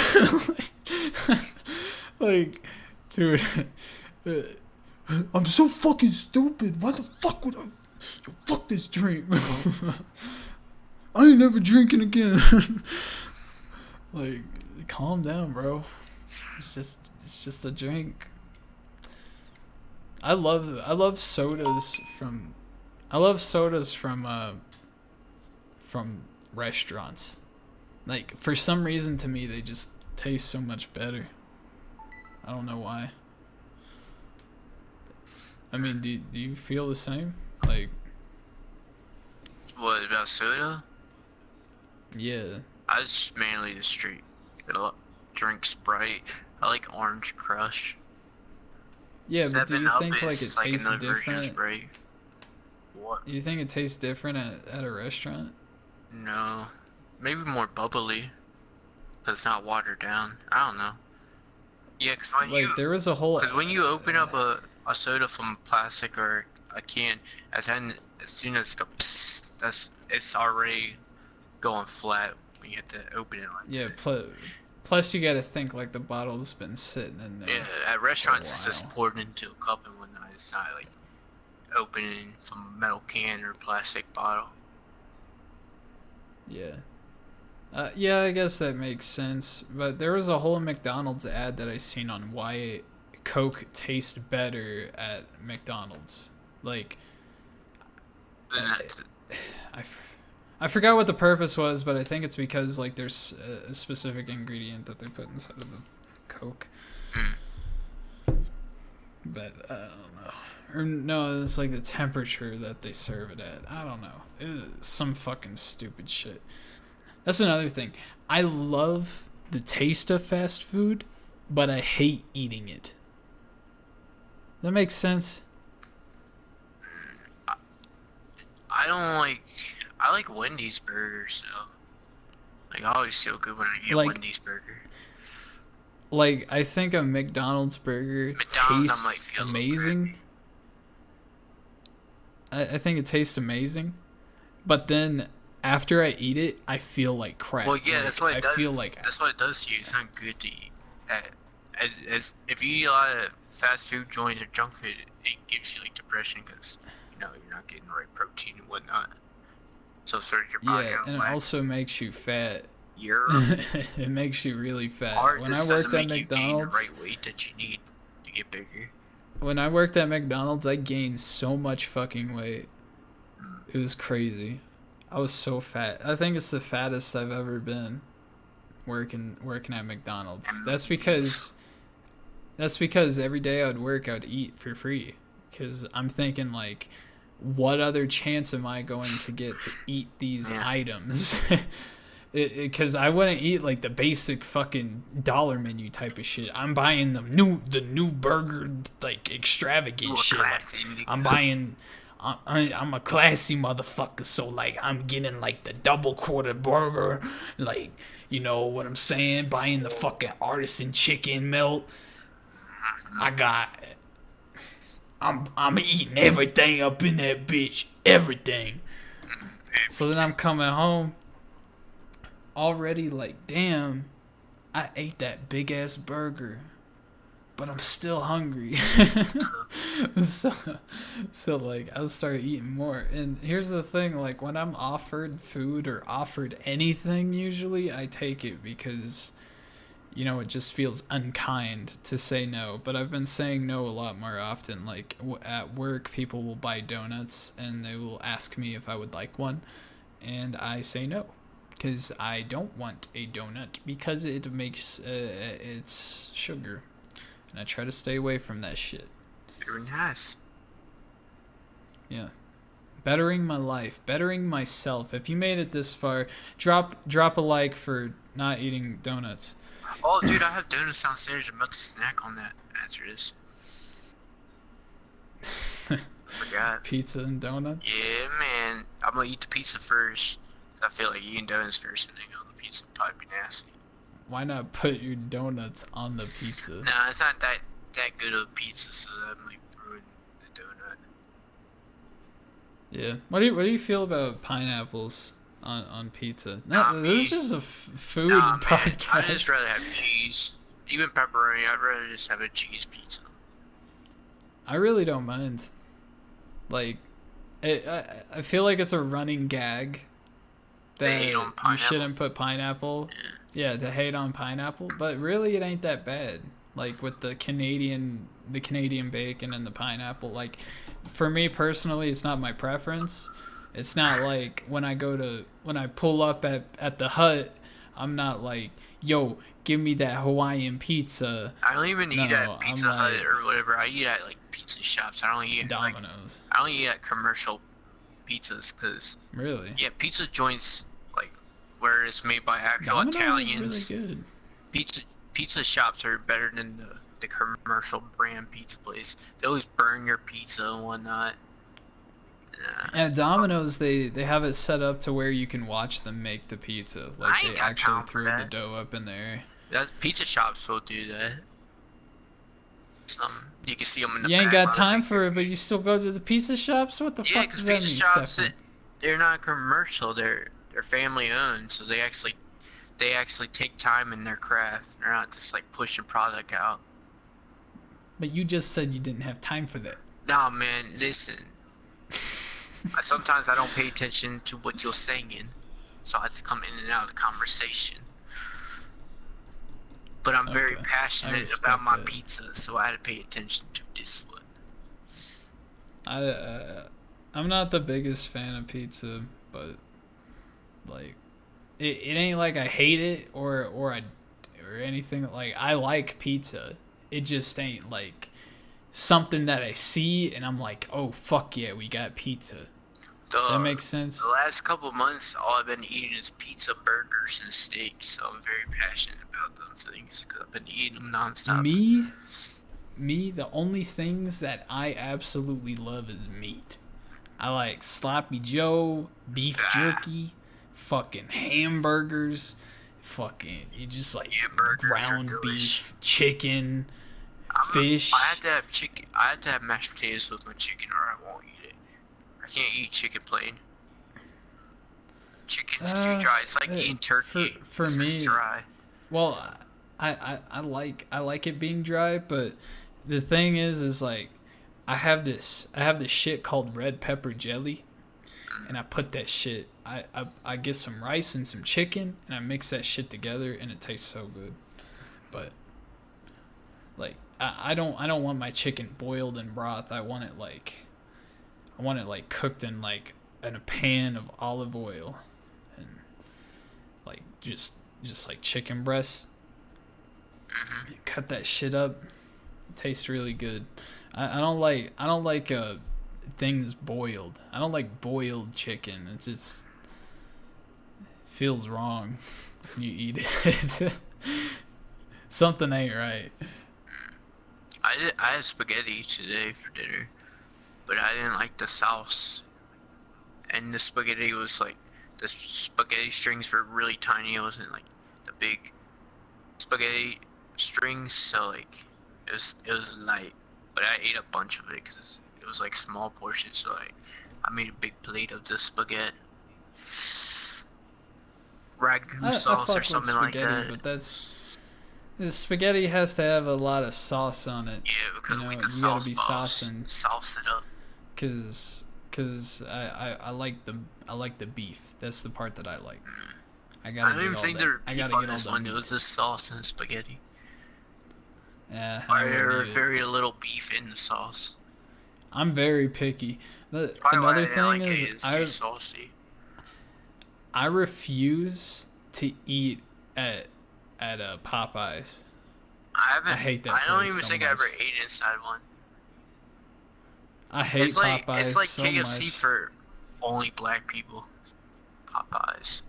Like, dude, I'm so fucking stupid. Why the fuck would I? Fuck this drink. I ain't never drinking again. Like, calm down, bro. It's just a drink. I love sodas from restaurants. Like, for some reason to me they just taste so much better. I don't know why. I mean, do you feel the same? Like, What about soda? Yeah. I just mainly just drink Sprite. I like Orange Crush. Yeah, but do 7 you Up think like it is like tastes another version of different? Sprite. What? Do you think it tastes different at a restaurant? No. Maybe more bubbly. Cause it's not watered down. I don't know. Yeah, Like there was a whole cause when you open up a soda from plastic or a can, as soon as it goes, it's already going flat when you have to open it like yeah. that. Plus, you got to think like the bottle's been sitting in there. Yeah, at restaurants it's for a just while. poured into a cup and whatnot. It's not like opening from a metal can or plastic bottle. Yeah. Yeah, I guess that makes sense. But there was a whole McDonald's ad that I seen on why Coke tastes better at McDonald's. Like, Then uh, that, I forgot what the purpose was, but I think it's because like there's a specific ingredient that they put inside of the Coke. But I don't know. Or no, it's like the temperature that they serve it at. I don't know. It's some fucking stupid shit. That's another thing. I love the taste of fast food, but I hate eating it. That makes sense? I don't like. I like Wendy's burgers though. Like I always feel good when I eat a Like- Wendy's burger. Like, I think a McDonald's burger McDonald's, I might tastes feel a little amazing. I think it tastes amazing. But then, after I eat it, I feel like crap. Well, yeah, Like, that's what it I does. feel like That's what it does to you. It's not good to eat. As if you eat a lot of fast food joints or junk food, it gives you like depression because you're not getting the right protein and whatnot. So it starts your body yeah, out and it whack. also makes you fat. You're It makes you really fat. or it When I just worked doesn't at make you gain the McDonald's, right weight that you need to get bigger. when I worked at McDonald's, I gained so much fucking weight. It was crazy. I was so fat. I think it's the fattest I've ever been working at McDonald's. That's because every day I'd work, I'd eat for free. Because I'm thinking like, what other chance am I going to get to eat these Yeah. items? Because I wouldn't eat like the basic fucking dollar menu type of shit. I'm buying the new burger like extravagant Ooh, shit. Like, classy nigga. I'm buying. I'm a classy motherfucker, so like I'm getting like the double quarter burger, like you know what I'm saying. Buying the fucking artisan chicken melt. I'm eating everything up in that bitch, everything. So then I'm coming home, already like, damn, I ate that big ass burger, but I'm still hungry. so like I'll start eating more. And here's the thing, like when I'm offered food or offered anything, usually I take it because it just feels unkind to say no. But I've been saying no a lot more often. Like at work, people will buy donuts and they will ask me if I would like one, and I say no. Because I don't want a donut because it makes it's sugar, and I try to stay away from that shit. Very nice. Yeah, bettering my life, bettering myself. If you made it this far, drop a like for not eating donuts. Oh, dude, I have donuts downstairs. I'm about to snack on that after this. Forgot. Pizza and donuts. Yeah, man. I'm gonna eat the pizza first. I feel like eating donuts first and then go on the pizza would probably be nasty. Why not put your donuts on the pizza? Nah, it's not that good of a pizza, so that might ruin the donut. Yeah. What do you feel about pineapples on pizza? Not This is me. just a food Nah, man. podcast. I'd just rather have cheese. Even pepperoni, I'd rather just have a cheese pizza. I really don't mind. Like, I feel like it's a running gag They that hate on you pineapple. shouldn't put pineapple. Yeah, to hate on pineapple, but really it ain't that bad. Like with the Canadian bacon and the pineapple. Like, for me personally, it's not my preference. It's not like when I pull up at the Hut, I'm not like, yo, give me that Hawaiian pizza. I don't even eat No, at Pizza I'm Hut like- or whatever. I eat at like pizza shops. I don't eat at, like, Domino's. I don't eat at commercial pizzas because Really? yeah, pizza joints like where it's made by actual Domino's Italians. is really good. Pizza shops are better than the commercial brand pizza place. They always burn your pizza and whatnot. At Domino's, they have it set up to where you can watch them make the pizza. Like, I ain't they got actually time for throw the that. dough up in there. That's pizza shops will do that. You can see them in the You ain't back got while time they for make it, but you still go to the pizza shops? What the Yeah, fuck because does that pizza mean, shops, Stefan? they're not commercial. They're family owned, so they actually take time in their craft. They're not just like pushing product out. But you just said you didn't have time for that. Nah, man, listen. Sometimes I don't pay attention to what you're saying, so I just come in and out of the conversation. But I'm very Okay, I passionate respect about my that. pizza, so I had to pay attention to this one. I'm not the biggest fan of pizza, but like it ain't like I hate it or anything. Like, I like pizza. It just ain't like something that I see and I'm like, oh fuck yeah, we got pizza. That makes sense. The last couple months, all I've been eating is pizza, burgers, and steaks. So I'm very passionate about those things because I've been eating them nonstop. Me, the only things that I absolutely love is meat. I like sloppy Joe, beef jerky, fucking hamburgers, fucking you just like Yeah, burgers are ground delicious. beef, chicken, fish. I have to have chicken. I have to have mashed potatoes with my chicken, or I won't eat it. I can't eat chicken plain. Chicken's too dry. It's like eating turkey. For It's just me, dry. well, I like it being dry, but the thing is like I have this shit called red pepper jelly, and I put that shit. I get some rice and some chicken, and I mix that shit together, and it tastes so good. But like I don't want my chicken boiled in broth. I want it like cooked in like in a pan of olive oil, and like just like chicken breast. You cut that shit up. It tastes really good. I don't like things boiled. I don't like boiled chicken. It just feels wrong when you eat it. Something ain't right. I had spaghetti today for dinner, but I didn't like the sauce. And the spaghetti was like, the spaghetti strings were really tiny. It wasn't like the big spaghetti strings, so like it was light. But I ate a bunch of it because it was like small portions. So like I made a big plate of the spaghetti, ragu I sauce fuck or with something like spaghetti, that. but the spaghetti has to have a lot of sauce on it. Yeah, because You know, with you the gotta sauce be balls, saucing. sauce it up. Cause I like the beef. That's the part that I like. I I gotta don't even get all think that. there I beef gotta on get all this the one. meat. It was just sauce and spaghetti. I There wouldn't was eat it. very little beef in the sauce. I'm very picky. Probably why I Another didn't thing like is it. It's too saucy. I refuse to eat at Popeyes. I hate that I don't place even so think I much. ever ate inside one. I hate Popeyes It's like so KFC much. for only black people. Popeyes.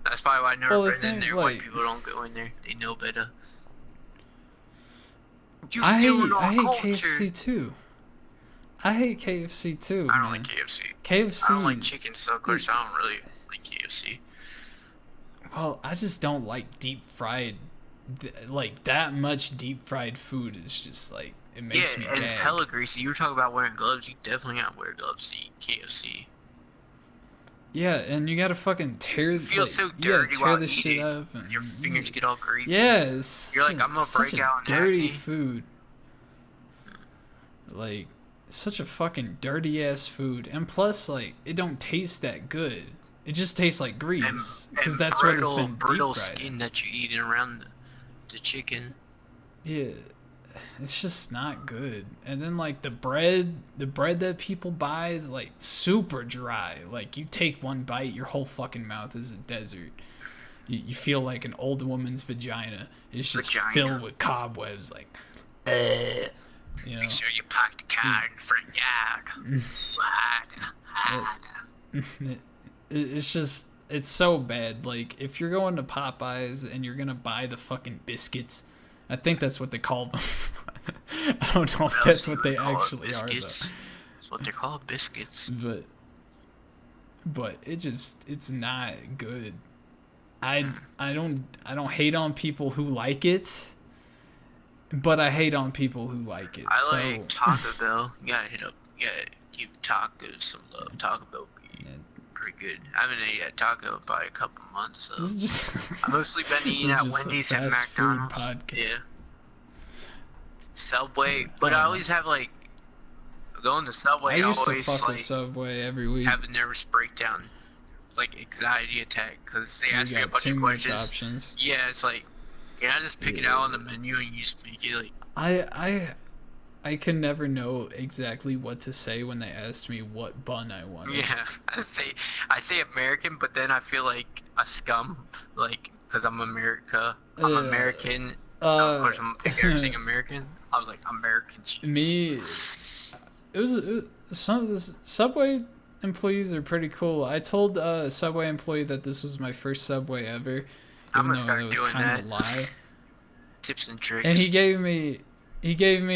That's probably why I've never Well, the been in thing, there. like- White people don't go in there. They know better. You I stealing our hate culture. KFC too. I hate KFC too, I don't man. like KFC. KFC. I don't like chicken, so of course I don't really like KFC. Well, I just don't like deep fried. Like that much deep fried food is just like it makes me Yeah, and it's gag. hella greasy. You were talking about wearing gloves. You definitely gotta wear gloves to eat KFC. Yeah, and you gotta fucking tear. You feel like, so you gotta dirty tear while this eating. shit up. And, Your fingers get all greasy. Yes. You're like, I'm gonna such break a out in dirty acne. food. Like, such a fucking dirty ass food, and plus, like, it don't taste that good. It just tastes like grease, because And that's what it's been brittle deep fried. skin that you're eating around the chicken. Yeah, it's just not good. And then like the bread that people buy is like super dry. Like you take one bite, your whole fucking mouth is a desert. You feel like an old woman's vagina. It's just filled with cobwebs. Like, you know. Make sure you park the car in the front yard. It's just it's so bad. Like, if you're going to Popeyes and you're gonna buy the fucking biscuits, I think that's what they call them. I don't know if that's what they actually are, though. That's what they're called, biscuits. But it's not good. I don't hate on people who like it, but I hate on people who like it. I like Taco Bell. You gotta give tacos some love. Taco Bell be pretty good. I haven't ate at Taco in probably a couple months, so this is just I've mostly been eating at Wendy's and McDonald's. Yeah. Subway, but I always have like going to Subway. I used to always fuck like with Subway every week. have a nervous breakdown, like anxiety attack, because they ask You me a got bunch too of much questions. options. Yeah, it's like, can I just pick it out on the menu and you just make it like? I can never know exactly what to say when they ask me what bun I want. Yeah, I say American, but then I feel like a scum, like because I'm American. So of course I'm saying American. I was like American cheese. It was some of the Subway employees are pretty cool. I told a Subway employee that this was my first Subway ever, I'm even gonna though start it was doing kind that. of a lie. Tips and tricks. And he gave me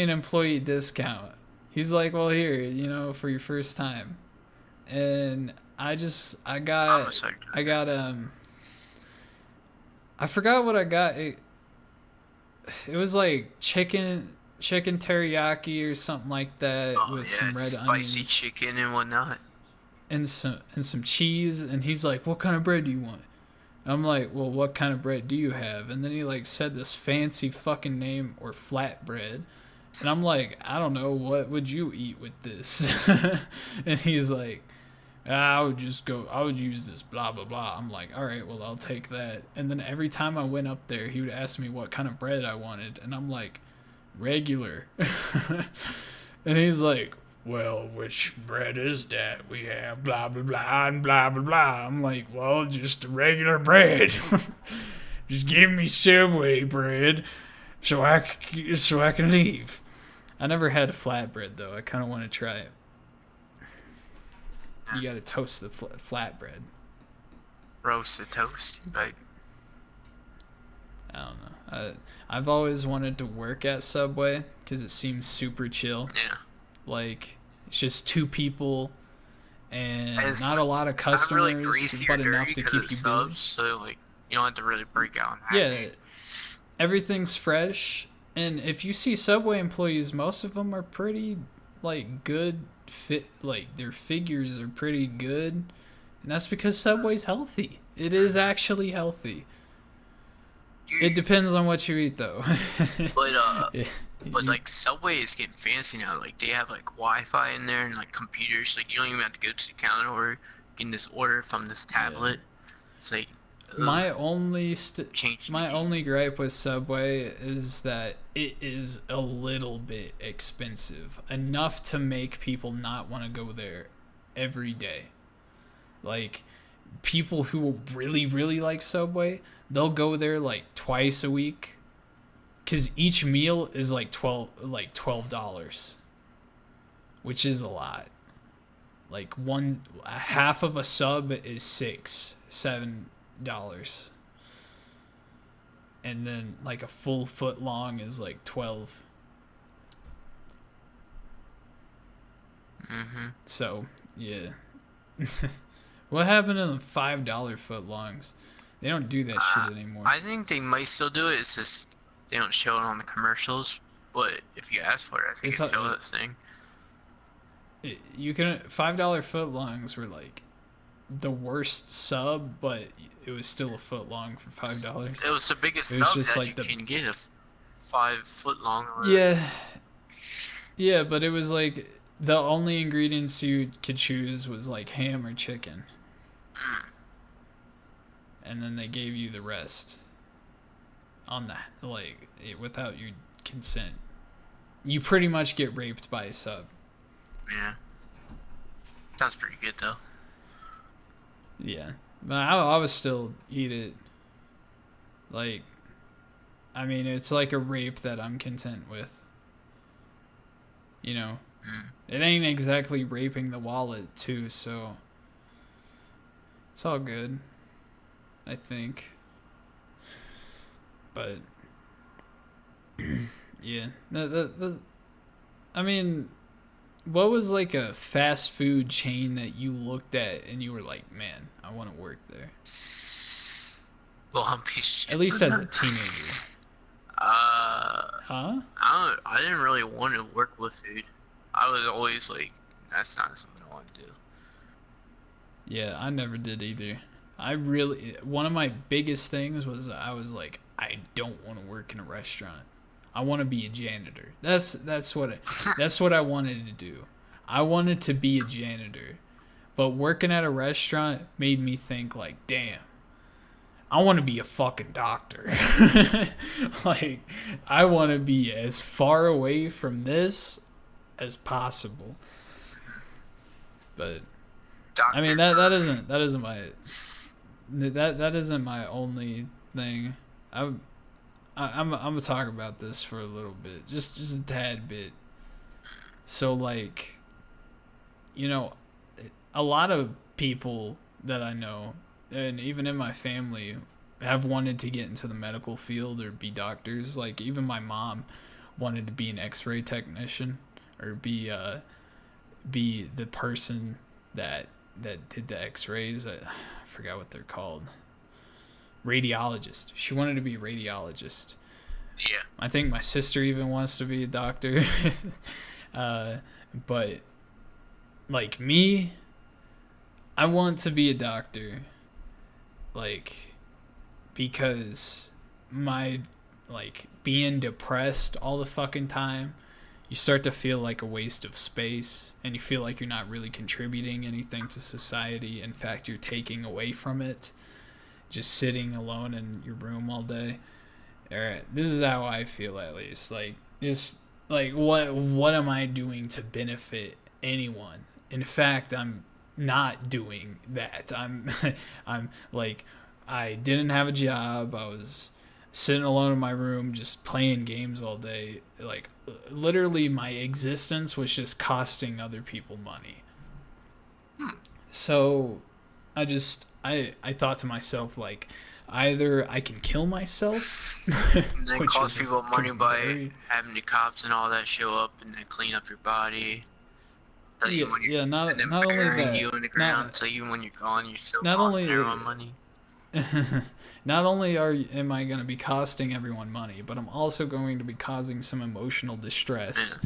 an employee discount. He's like, "Well, here, for your first time." And I got I forgot what I got. It was like chicken teriyaki or something like that with some red spicy onions, chicken and whatnot, and some cheese. And he's like, "What kind of bread do you want?" I'm like, "Well, what kind of bread do you have?" And then he like said this fancy fucking name, or flatbread. And I'm like, "I don't know, what would you eat with this?" And he's like, "I would use this blah blah blah." I'm like, "All right, well, I'll take that." And then every time I went up there, he would ask me what kind of bread I wanted, and I'm like, "Regular." And he's like, "Well, which bread is that? We have blah blah blah and blah blah blah." I'm like, "Well, just a regular bread. Just give me Subway bread so I can leave." I never had a flatbread though. I kind of want to try it. You gotta toast the flatbread. Roasted toast, like. I don't know. I've always wanted to work at Subway because it seems super chill. Yeah. Like, it's just two people and It's not a lot of not customers, really greasy but or enough dirty to 'cause keep it's you busy. subs, so like you don't have to really break out. Yeah, everything's fresh. And if you see Subway employees, most of them are pretty, like, good fit. Like, their figures are pretty good. And that's because Subway's healthy. It is actually healthy. It depends on what you eat, though. But like Subway is getting fancy now. Like they have like Wi-Fi in there and like computers. Like you don't even have to go to the counter or you can just order from this tablet. It's like my only change. gripe with Subway is that it is a little bit expensive, enough to make people not want to go there every day. Like, people who really, really like Subway, they'll go there like twice a week, because each meal is like $12, which is a lot. Like half of a sub is $7, and then like a full foot long is like 12. So yeah. What happened to the $5 foot longs? They don't do that shit anymore. I think they might still do it. It's just they don't show it on the commercials. But if you ask for it, I think it's still this thing. You can $5 foot longs were like the worst sub, but it was still a foot long for $5. It was the biggest It was sub just that like you can get, a 5 foot long. Yeah, but it was like the only ingredients you could choose was like ham or chicken, and then they gave you the rest on that, like, without your consent. You pretty much get raped by a sub. Yeah. Sounds pretty good though. Yeah, but I would still eat it. Like, I mean, it's like a rape that I'm content with. You know, it ain't exactly raping the wallet too, so it's all good. I think. But yeah, I mean, what was like a fast food chain that you looked at and you were like, man, I want to work there? Long Beach At chips. least as a teenager. Huh? I didn't really want to work with food. I was always like, that's not something I want to do. Yeah, I never did either. One of my biggest things was I was like, I don't want to work in a restaurant. I want to be a janitor. That's what I wanted to do. I wanted to be a janitor. But working at a restaurant made me think like, damn, I want to be a fucking doctor. Like, I want to be as far away from this as possible. But Dr. I mean that isn't my only thing. I'm gonna talk about this for a little bit, just a tad bit. So like, you know, a lot of people that I know, and even in my family, have wanted to get into the medical field or be doctors. Like even my mom wanted to be an X-ray technician or be the person that did the X-rays. I forgot what they're called. Radiologist. She wanted to be a radiologist. Yeah. I think my sister even wants to be a doctor. But like me, I want to be a doctor. Like, because my, like, being depressed all the fucking time, you start to feel like a waste of space, and you feel like you're not really contributing anything to society. In fact, you're taking away from it, just sitting alone in your room all day. Alright, this is how I feel, at least. Like, just like, what am I doing to benefit anyone? In fact, I'm not doing that. I'm like, I didn't have a job. I was sitting alone in my room just playing games all day. Like, literally my existence was just costing other people money. So I thought to myself, like, either I can kill myself, And then which cost is people money by very- having the cops and all that show up and then clean up your body. So Yeah, even when you're, yeah, not and then only bury that, you in the ground, so even when you're gone, you're still not costing only- everyone money. not only am I going to be costing everyone money, but I'm also going to be causing some emotional distress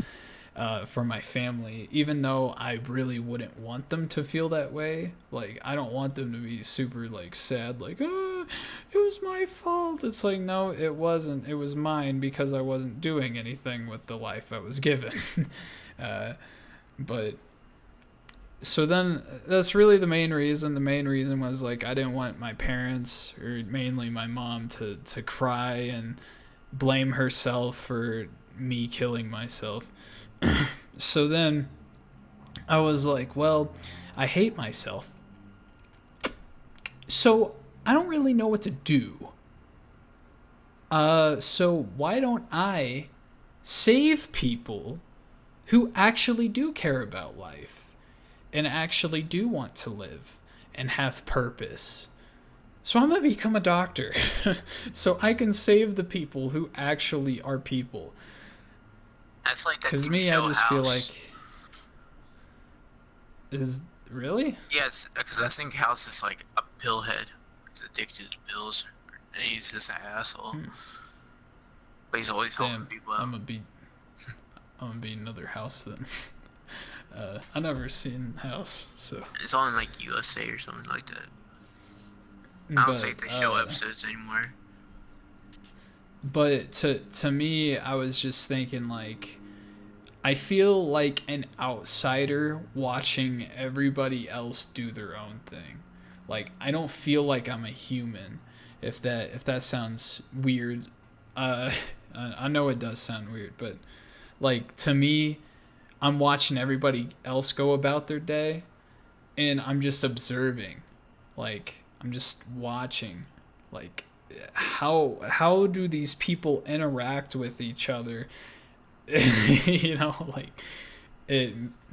for my family, even though I really wouldn't want them to feel that way. Like, I don't want them to be super, like, sad, like, oh, it was my fault. It's like, no, it wasn't. It was mine because I wasn't doing anything with the life I was given. But so then that's really the main reason. The main reason was, like, I didn't want my parents, or mainly my mom, to cry and blame herself for me killing myself. So then I was like, well, I hate myself, so I don't really know what to do. So why don't I save people who actually do care about life and actually do want to live and have purpose? So I'm going to become a doctor so I can save the people who actually are people. That's like that Because TV me, show I just House. feel like... Is... Really? Yes, because I think House is like a pillhead. He's addicted to pills, and he's just an asshole. But he's always helping Damn, people out. I'm gonna be another House then. I never seen House, so... It's on like USA or something like that. I don't think they show uh, episodes anymore. But to me, I was just thinking, like, I feel like an outsider watching everybody else do their own thing. Like, I don't feel like I'm a human, if that sounds weird. I know it does sound weird, but, like, to me, I'm watching everybody else go about their day, and I'm just observing. Like, I'm just watching. Like, how do these people interact with each other? You know, like,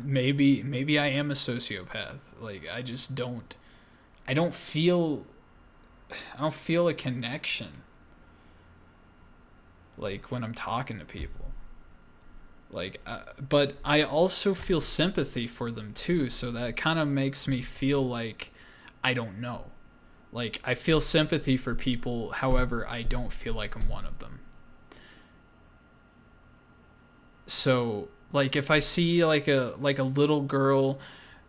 maybe I am a sociopath. Like, I don't feel feel a connection like when I'm talking to people. Like, but I also feel sympathy for them too, so that kind of makes me feel like I don't know. Like, I feel sympathy for people, however, I don't feel like I'm one of them. So, like, if I see like a little girl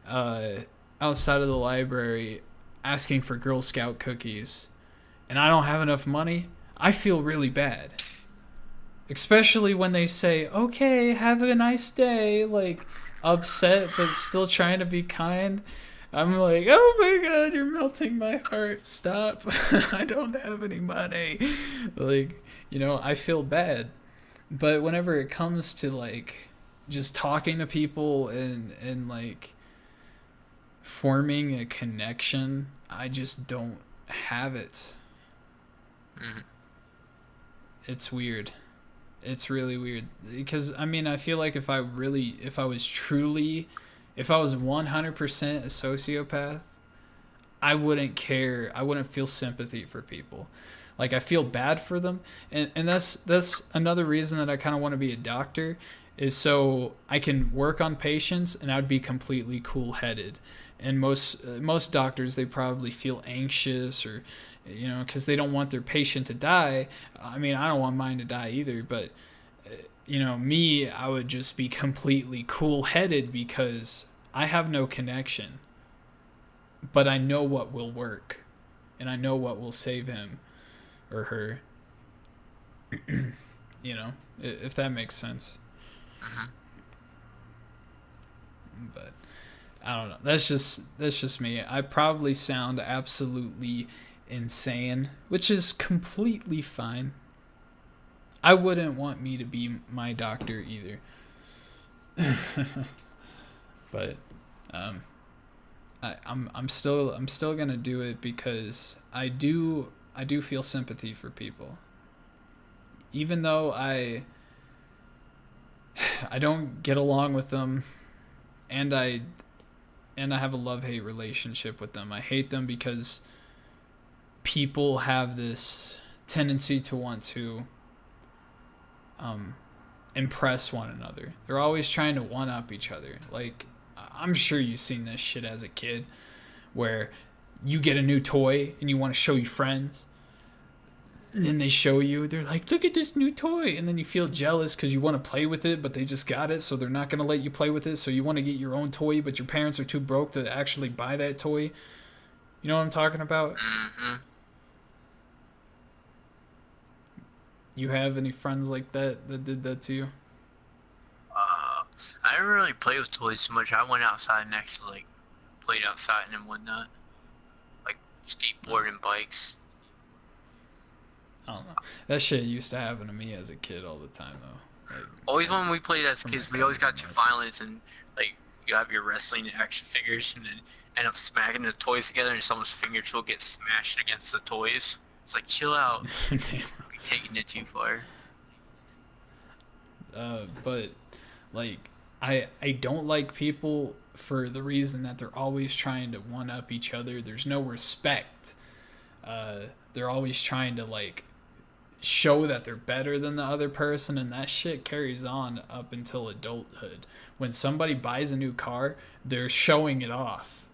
outside of the library asking for Girl Scout cookies, and I don't have enough money, I feel really bad. Especially when they say, "Okay, have a nice day," like upset but still trying to be kind. I'm like, "Oh my god, you're melting my heart. Stop." I don't have any money. Like, I feel bad. But whenever it comes to like just talking to people and like forming a connection, I just don't have it. Mhm. It's weird. It's really weird because I feel like if I was 100% a sociopath, I wouldn't care. I wouldn't feel sympathy for people. Like, I feel bad for them, and that's another reason that I kind of want to be a doctor, is so I can work on patients and I'd be completely cool-headed. And most doctors, they probably feel anxious, or because they don't want their patient to die. I mean, I don't want mine to die either, but me, I would just be completely cool-headed because I have no connection, but I know what will work, and I know what will save him or her. If that makes sense. Mhm. But I don't know. That's just me. I probably sound absolutely insane, which is completely fine. I wouldn't want me to be my doctor either. But I'm still gonna do it because I do feel sympathy for people, even though I don't get along with them, and I have a love-hate relationship with them. I hate them because people have this tendency to want to impress one another. They're always trying to one-up each other. Like, I'm sure you've seen this shit as a kid, where you get a new toy and you want to show your friends, and they show you, they're like, "Look at this new toy," and then you feel jealous because you want to play with it, but they just got it, so they're not going to let you play with it, so you want to get your own toy, but your parents are too broke to actually buy that toy. You know what I'm talking about? Mhm. You have any friends like that did that to you? I didn't really play with toys so much. I went outside and actually like played outside and whatnot, like skateboard and bikes. I don't know. That shit used to happen to me as a kid all the time, though. Like, Always when we played as from kids, my we always cousin got too and myself. violent and like you have your wrestling action figures and then end up smacking the toys together and someone's fingertips will get smashed against the toys. It's like, chill out. Damn. You're taking it too far. But like, I don't like people for the reason that they're always trying to one up each other. There's no respect. They're always trying to like show that they're better than the other person, and that shit carries on up until adulthood. When somebody buys a new car, they're showing it off.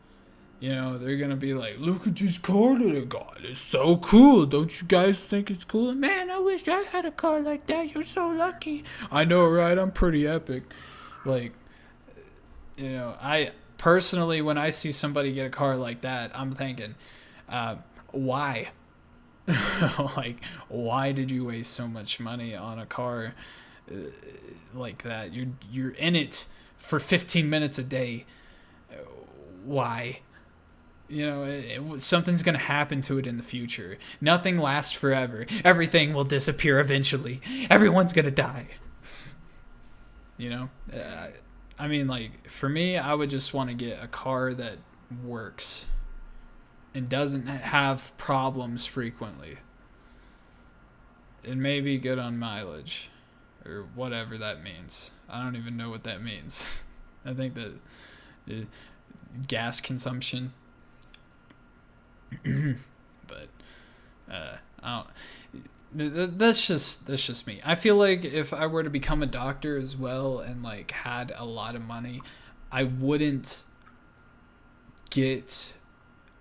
They're gonna be like, "Look at this car that I got. It's so cool. Don't you guys think it's cool? Man, I wish I had a car like that. You're so lucky." I know, right? I'm pretty epic. Like, I personally, when I see somebody get a car like that, I'm thinking, why? Like, why did you waste so much money on a car like that? You're in it for 15 minutes a day. Why? Something's going to happen to it in the future. Nothing lasts forever. Everything will disappear eventually. Everyone's going to die. Like, for me, I would just want to get a car that works and doesn't have problems frequently. It may be good on mileage, or whatever that means. I don't even know what that means. I think that gas consumption. But I don't. That's just me. I feel like if I were to become a doctor as well and like had a lot of money, I wouldn't get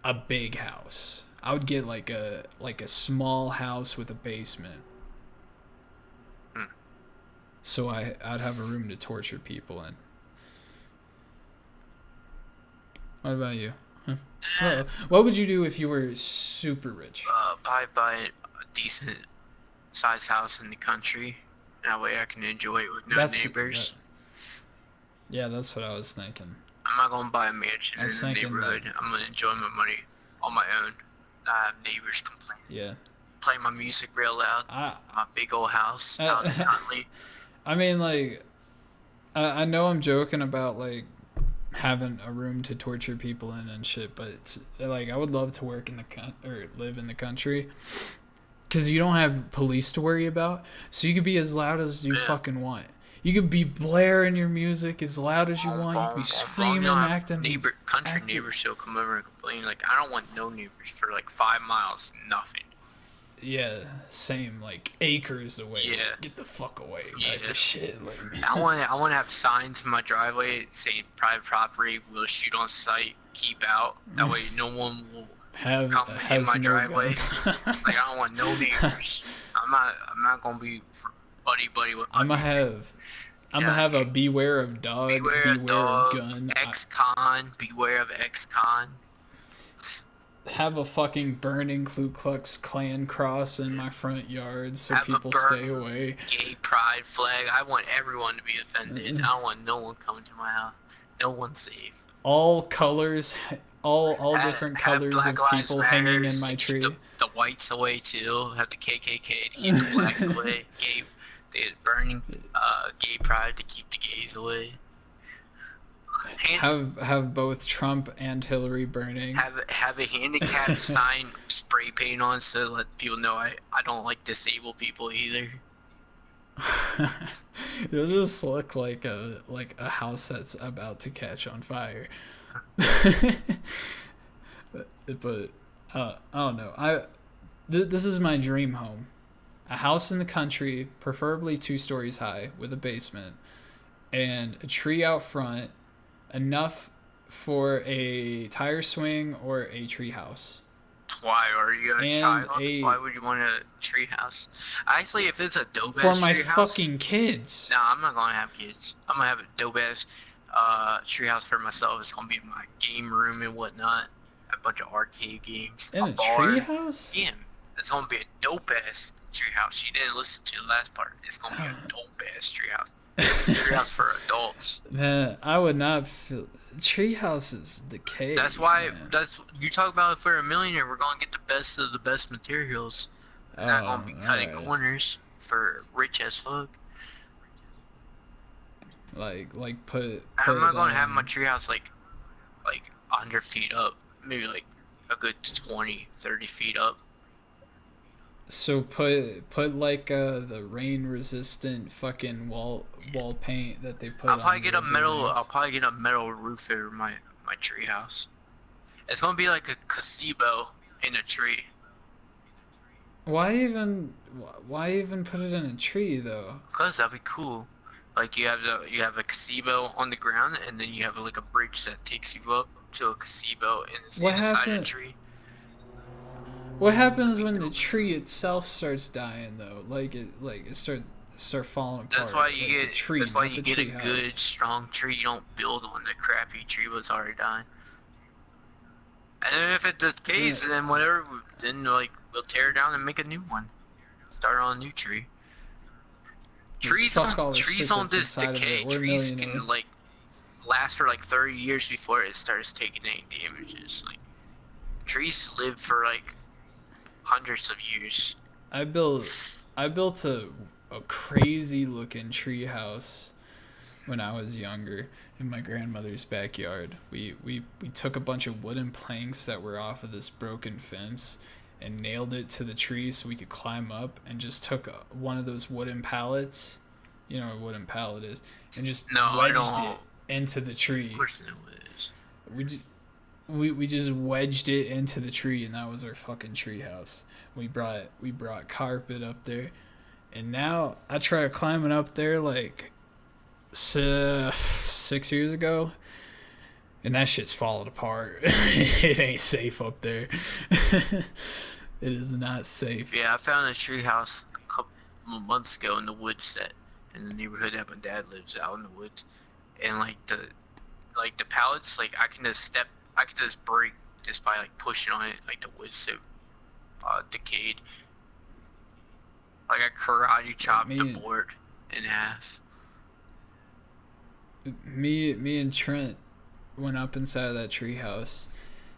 a big house. I would get like a small house with a basement. Hmm. So I'd have a room to torture people in. What about you? Well, what would you do if you were super rich? Probably buy a decent size house in the country. That way I can enjoy it with no neighbors. Yeah, that's what I was thinking. I'm not gonna buy a mansion I in was the thinking neighborhood. I'm gonna enjoy my money on my own. I have neighbors complain. Yeah. Play my music real loud. My big old house out in Huntley. I mean, like, I know I'm joking about like having a room to torture people in and shit, but it's, like I would love to work in the or live in the country, because you don't have police to worry about, so you could be as loud as you fucking want. You could be blaring your music as loud as you want. You could be screaming, acting. Country neighbors still come over and complain. Like, I don't want no neighbors for like 5 miles. Nothing. Yeah, same. Like acres away. Yeah. Like, get the fuck away type of shit. Like, I want to have signs in my driveway saying private property. We'll shoot on sight. Keep out. That way no one will come in my driveway. Like, I don't want no neighbors. I'm not gonna be buddy with. I'm gonna have a beware of dog, beware of gun, ex-con, beware of ex-con. Have a fucking burning Ku Klux Klan cross in my front yard so people stay away. Gay pride flag. I want everyone to be offended. I don't want no one coming to my house. No one's safe. All colors, all different colors of people hanging in my tree. The whites away too. Have the KKK to keep the blacks away. They burning gay pride to keep the gays away. Have both Trump and Hillary burning. Have a handicap sign spray paint on so to let people know I don't like disabled people either. It'll just look like a house that's about to catch on fire. But I don't know. This is my dream home. A house in the country, preferably 2 stories high with a basement, and a tree out front, enough for a tire swing or a tree house. Why are you a child? Why would you want a tree house? Actually, if it's a dope ass for my tree house, fucking kids. Nah, I'm not gonna have kids. I'm gonna have a dope ass tree house for myself. It's gonna be my game room and whatnot. A bunch of arcade games. In a tree house? Yeah. It's gonna be a dope ass tree house. You didn't listen to the last part. It's gonna be a dope ass tree house. Treehouse for adults. Man, I would not feel treehouse is decay. That's why. Man. That's you talk about it for a millionaire. We're gonna get the best of the best materials. We're not gonna be cutting corners for rich as fuck. Like put I'm not gonna have my treehouse like 100 feet up. Maybe like a good 20, 30 feet up. So put like the rain resistant fucking wall paint that they put. I'll probably get a metal roof over my treehouse. It's gonna be like a gazebo in a tree. Why even put it in a tree though? Cause that'd be cool. Like you have a gazebo on the ground, and then you have like a bridge that takes you up to a gazebo inside a tree. What happens when the tree itself starts dying though? Like it start falling apart. That's why you get a house. Good strong tree. You don't build on the crappy tree was already dying. And then if it decays, then whatever, then like we'll tear it down and make a new one. Start on a new tree. Trees don't just decay. Trees can like last for like 30 years before it starts taking any damages. Like trees live for like hundreds of years. I built a crazy looking tree house when I was younger in my grandmother's backyard. We took a bunch of wooden planks that were off of this broken fence and nailed it to the tree so we could climb up, and just took one of those wooden pallets, you know what a wooden pallet is, and just wedged it into the tree. Of course it is. we just wedged it into the tree, and that was our fucking tree house. We brought carpet up there, and now I tried climbing up there like 6 years ago, and that shit's falling apart. It ain't safe up there. It is not safe. Yeah, I found a tree house a couple months ago in the woods that in the neighborhood that my dad lives out in the woods, and like the pallets, like I can just break just by like pushing on it, like the wood's so decayed. Like I karate chopped the board in half. Me and Trent went up inside of that tree house,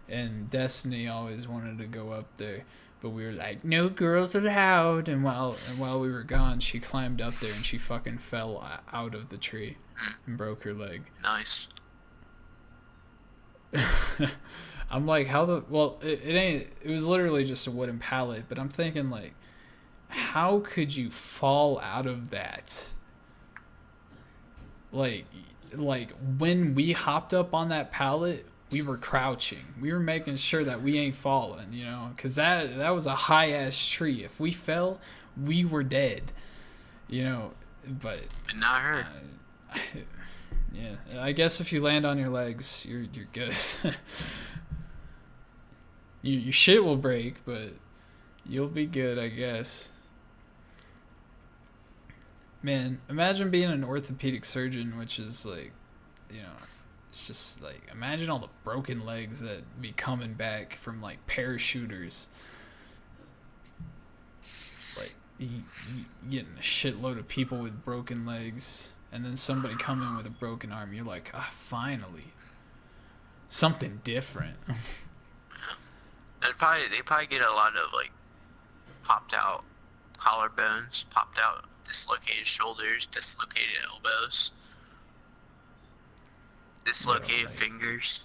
and Destiny always wanted to go up there, but we were like, no girls allowed. And while we were gone, she climbed up there and she fucking fell out of the tree and broke her leg. Nice. I'm like, it was literally just a wooden pallet, but I'm thinking like, how could you fall out of that? Like when we hopped up on that pallet, we were crouching. We were making sure that we ain't falling, you know, because that was a high ass tree. If we fell, we were dead, you know. But not her. Yeah, I guess if you land on your legs, you're good. Your shit will break, but you'll be good, I guess. Man, imagine being an orthopedic surgeon, which is like, you know, it's just like, imagine all the broken legs that be coming back from like parachuters. Like, you getting a shitload of people with broken legs, and then somebody come in with a broken arm. You're like, finally, something different. They probably get a lot of like popped out collarbones, popped out dislocated shoulders, dislocated elbows, dislocated fingers.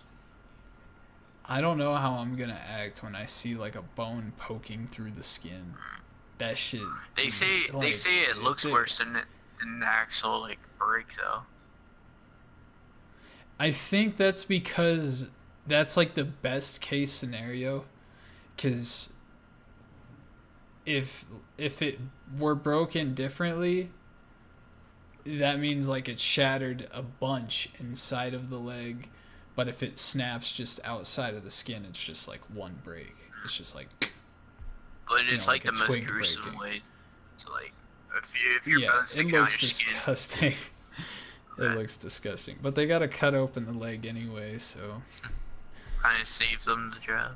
I don't know how I'm gonna act when I see like a bone poking through the skin. That shit. They say it looks worse than the actual like break though. I think that's because that's like the best case scenario, because if it were broken differently, that means like it shattered a bunch inside of the leg, but if it snaps just outside of the skin, it's just like one break. It's just like. But it's like the most gruesome way to like if your bones stick out your skin. Disgusting. It looks disgusting, but they gotta cut open the leg anyway, so. Kind of saves them the job.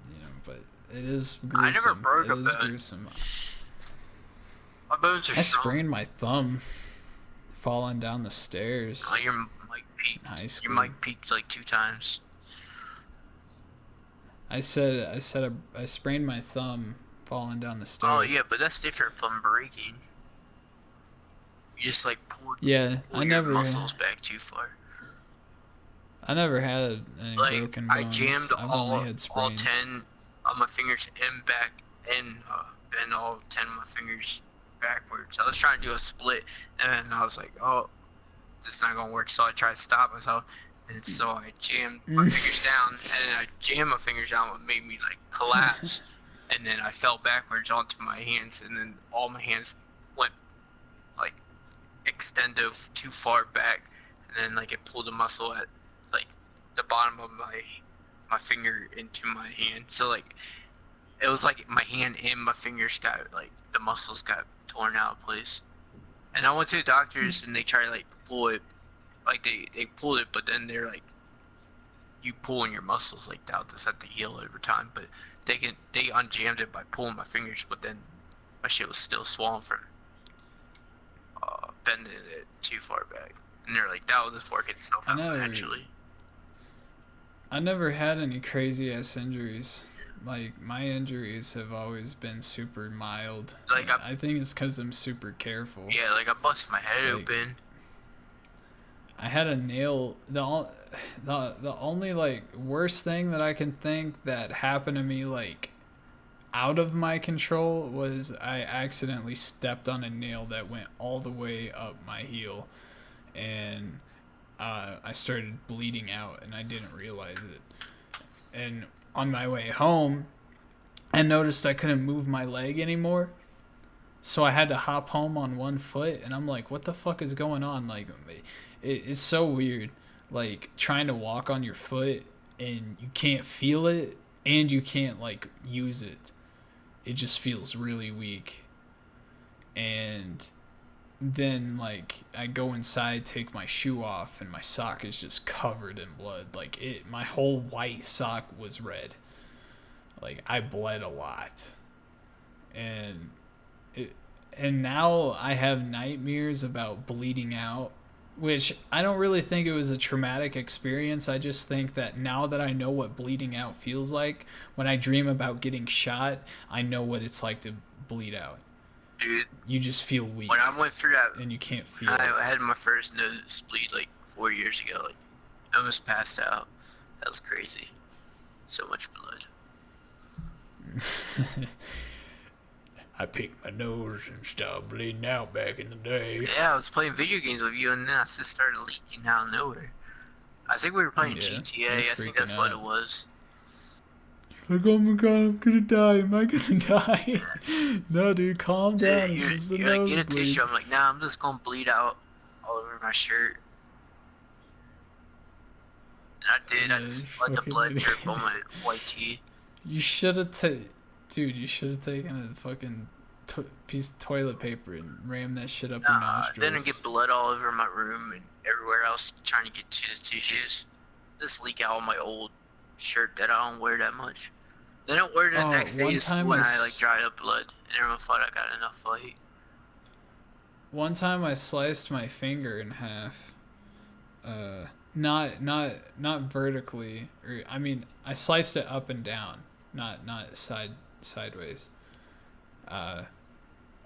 You know, but it is gruesome. I never broke a bone. Gruesome. My bones are I strong. sprained my thumb falling down the stairs. Oh, your mic peaked. In high school. Your mic peaked like 2 times. I sprained my thumb falling down the stairs. Oh yeah, but that's different from breaking. You just like pull your muscles back too far. I never had any broken bones. I jammed I've only had all sprains. 10 of my fingers in back and bend all 10 of my fingers backwards. I was trying to do a split, and then I was like, oh, this is not gonna work. So I tried to stop myself, and so I jammed my fingers down, and then I jammed my fingers down, what made me like collapse, and then I fell backwards onto my hands, and then all my hands went like extended too far back, and then like it pulled a muscle at like the bottom of my finger into my hand. So like it was like my hand and my fingers got like the muscles got torn out of place. And I went to the doctors and they tried to like pull it, like they pulled it, but then they're like, you pulling your muscles like that to set the heal over time. But they unjammed it by pulling my fingers, but then my shit was still swollen from bending it too far back. And they're like, that will just work itself out naturally. I never had any crazy ass injuries. Like, my injuries have always been super mild. Like I think it's because I'm super careful. Yeah, like I busted my head open. I had a nail. The only like worst thing that I can think that happened to me like out of my control was I accidentally stepped on a nail that went all the way up my heel, and I started bleeding out and I didn't realize it. And on my way home, I noticed I couldn't move my leg anymore. So I had to hop home on one foot, and I'm like, what the fuck is going on? Like, it's so weird. Like, trying to walk on your foot, and you can't feel it, and you can't, like, use it. It just feels really weak. And then, like, I go inside, take my shoe off, and my sock is just covered in blood. Like, my whole white sock was red. Like, I bled a lot. And now I have nightmares about bleeding out, which I don't really think it was a traumatic experience. I just think that now that I know what bleeding out feels like, when I dream about getting shot, I know what it's like to bleed out. Dude, you just feel weak. When I went through that, and you can't feel I had my first nosebleed like 4 years ago. Like, I almost passed out. That was crazy. So much blood. I picked my nose and stopped bleeding out back in the day. Yeah, I was playing video games with you, and then I just started leaking out of nowhere. I think we were playing GTA. I think that's what it was. Like, oh my god, I'm gonna die. Am I gonna die? No, dude, calm down. It's just the you're like, get a nosebleed. tissue. I'm like, nah, I'm just gonna bleed out all over my shirt. And I did. I just let the blood drip on my white tee. You should have Dude, you should have taken a fucking piece of toilet paper and rammed that shit up your nostrils. I didn't get blood all over my room and everywhere else trying to get to the tissues. Just leak out my old shirt that I don't wear that much. Then I wear it the next day to school and I like dried up blood. And everyone thought I got enough fight. One time I sliced my finger in half. Not vertically, or I mean, I sliced it up and down, not sideways. I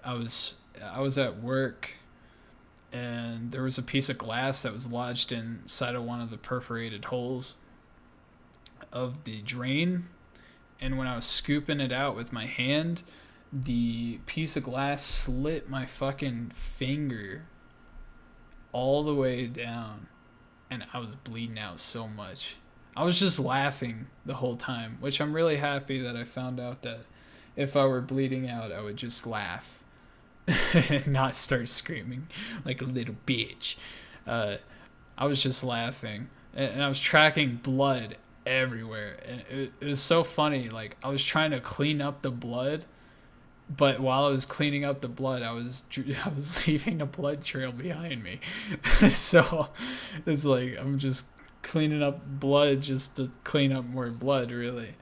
was at work, and there was a piece of glass that was lodged inside of one of the perforated holes of the drain, and when I was scooping it out with my hand, the piece of glass slit my fucking finger all the way down, and I was bleeding out so much. I was just laughing the whole time, which I'm really happy that I found out that if I were bleeding out, I would just laugh and not start screaming like a little bitch. I was just laughing, and I was tracking blood everywhere, and it was so funny. Like, I was trying to clean up the blood, but while I was cleaning up the blood, I was leaving a blood trail behind me. So it's like I'm just cleaning up blood just to clean up more blood, really.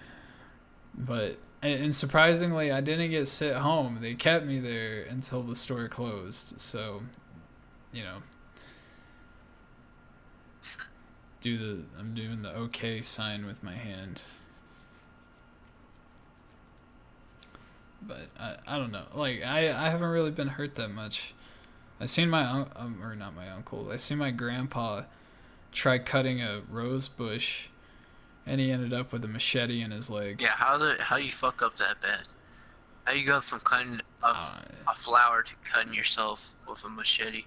But and surprisingly, I didn't get sent home. They kept me there until the store closed. So, you know, I'm doing the okay sign with my hand. But I don't know. Like, I haven't really been hurt that much. I seen or not my uncle. I seen my grandpa try cutting a rose bush, and he ended up with a machete in his leg. Yeah, how you fuck up that bad? How you go from cutting a flower to cutting yourself with a machete?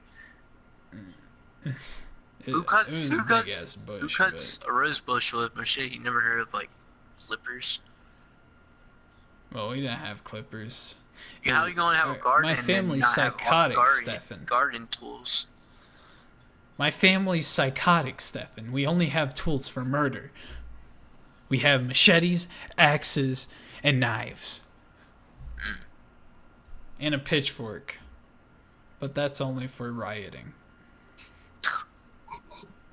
Who cuts a rose bush with a machete? You never heard of like clippers? Well, we didn't have clippers. Yeah, how are you gonna have a garden? My family's psychotic, Stefan. Garden tools. My family's psychotic, Stefan. We only have tools for murder. We have machetes, axes, and knives. And a pitchfork. But that's only for rioting.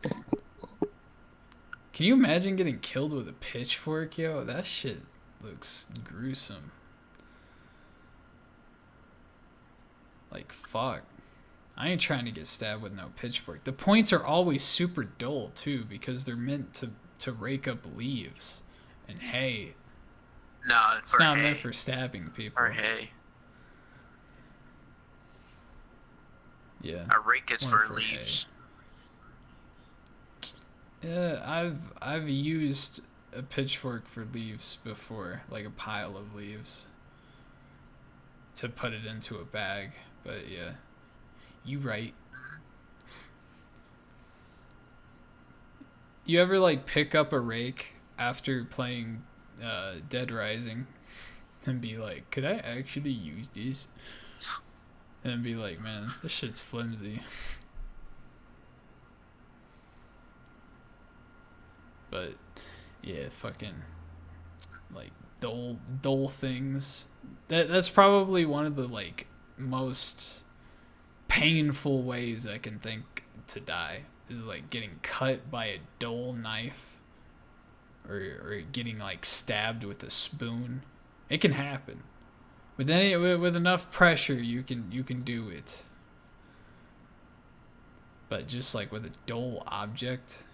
Can you imagine getting killed with a pitchfork, yo? That shit looks gruesome. Like, fuck. I ain't trying to get stabbed with no pitchfork. The points are always super dull, too, because they're meant to rake up leaves and hay. No, it's not meant for stabbing people. Or hay. Yeah. A rake is for leaves. Hay. Yeah, I've used a pitchfork for leaves before, like a pile of leaves, to put it into a bag. But yeah, you right. you ever like pick up a rake after playing Dead Rising and be like, could I actually use this? And be like, man, this shit's flimsy. But yeah, fucking like dull things. That's probably one of the like most painful ways I can think to die is like getting cut by a dull knife or getting like stabbed with a spoon. It can happen. With enough pressure you can do it. But just like with a dull object,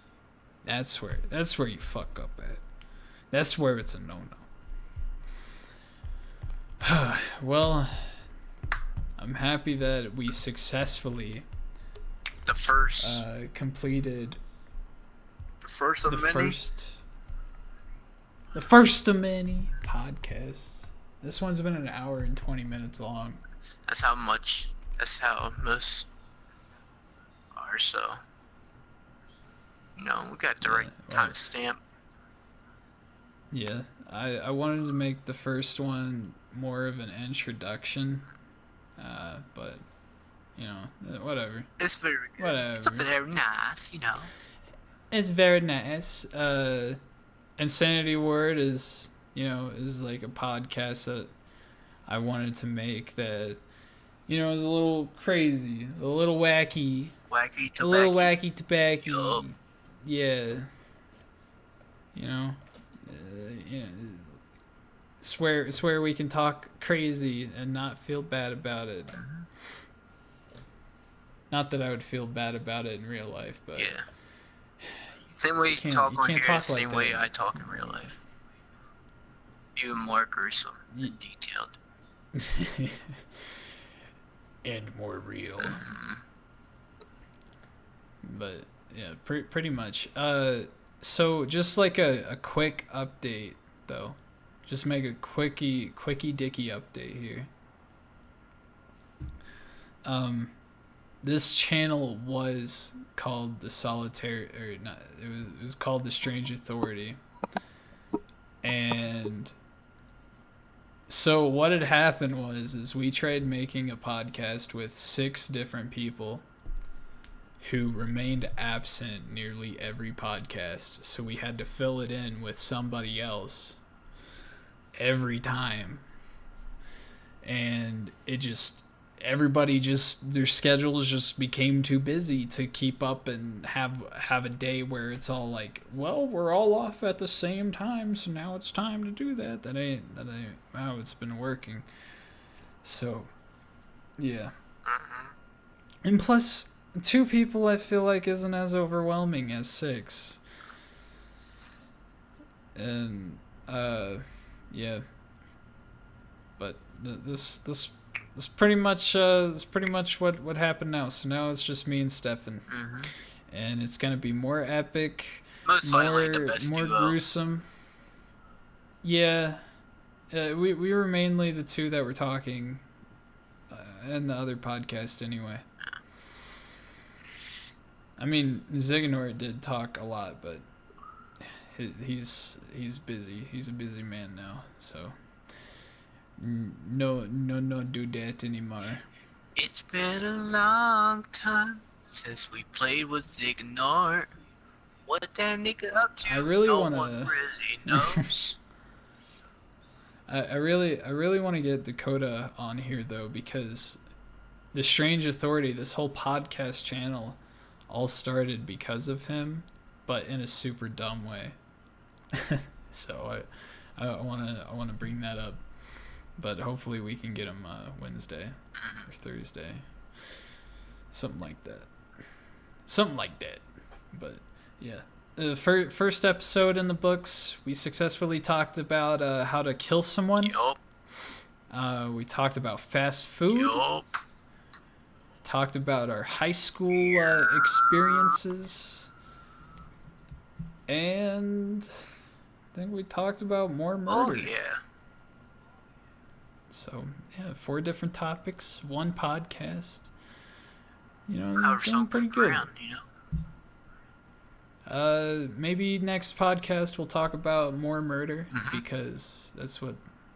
that's where you fuck up at. That's where it's a no-no. Well, I'm happy that we successfully The first completed the first of many. The first of many podcasts. This one's been an hour and 20 minutes long. That's how most are, so. We got the right timestamp. Yeah, I wanted to make the first one more of an introduction, but whatever. It's very good. Whatever. It's very nice, It's very nice. Insanity Word is like a podcast that I wanted to make that is a little crazy, a little wacky, a little wacky tobacco. Yup. Yeah. It's where we can talk crazy and not feel bad about it. Not that I would feel bad about it in real life, but Yeah. Same way you talk on here, talk same like way that. I talk in real life. Even more gruesome and detailed. And more real. But yeah, pretty much. So just like a quick update though. Just make a quickie dicky update here. This channel was called the Solitary, or not, it was called the Strange Authority. And so what had happened is we tried making a podcast with 6 different people who remained absent nearly every podcast. So we had to fill it in with somebody else every time. And everybody their schedules just became too busy to keep up and have a day where it's all like, well, we're all off at the same time, so now it's time to do that. That ain't how it's been working. So yeah. And plus 2 people I feel like isn't as overwhelming as 6. And yeah. But this pretty much what happened now. So now it's just me and Stefan, and it's gonna be more epic, Most likely the best more duo. gruesome. Yeah, we were mainly the 2 that were talking, and the other podcast anyway. I mean, Ziganor did talk a lot, but he's busy. He's a busy man now, so. No do that anymore. It's been a long time since we played with Zignor. What that nigga up to? I really no wanna- one really knows. I really want to get Dakota on here though, because the Strange Authority, this whole podcast channel, all started because of him, but in a super dumb way. So I wanna bring that up. But hopefully we can get him Wednesday or Thursday. Something like that. But yeah. The first episode in the books, we successfully talked about how to kill someone. Yup. We talked about fast food. Yup. Talked about our high school experiences. And I think we talked about more murder. Oh yeah. So, yeah, 4 different topics, 1 podcast. Cover Doing pretty something good. ground, Maybe next podcast we'll talk about more murder Mhm. because that's what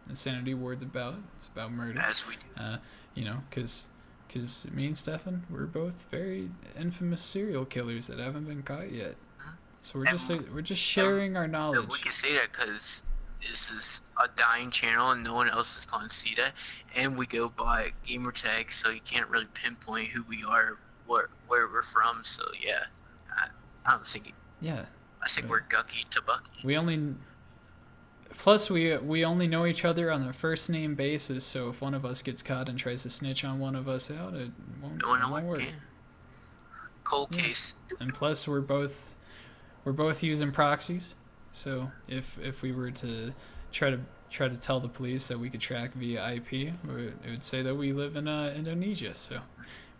Insanity Ward's about. It's about murder. As we do. You know, because me and Stefan, we're both very infamous serial killers that haven't been caught yet. So we're just sharing our We knowledge. can say that because this is a dying channel and no one else is going to see that. And we go by gamer tag, so you can't really pinpoint who we are, where we're from. So yeah, I don't think. Yeah. I think we're Gucky to Bucky. We only. Plus, we only know each other on a first name basis. So if one of us gets caught and tries to snitch on one of us out, it won't work. Cold case. And plus, we're both using proxies. So if we were to try to tell the police that we could track via IP, it would say that we live in Indonesia. So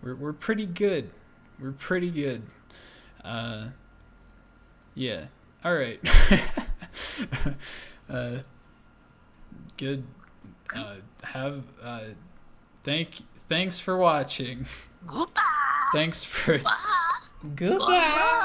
we're pretty good. We're pretty good. Yeah. All right. Good. Thanks for watching. Goodbye. Thanks for. Bye. Goodbye.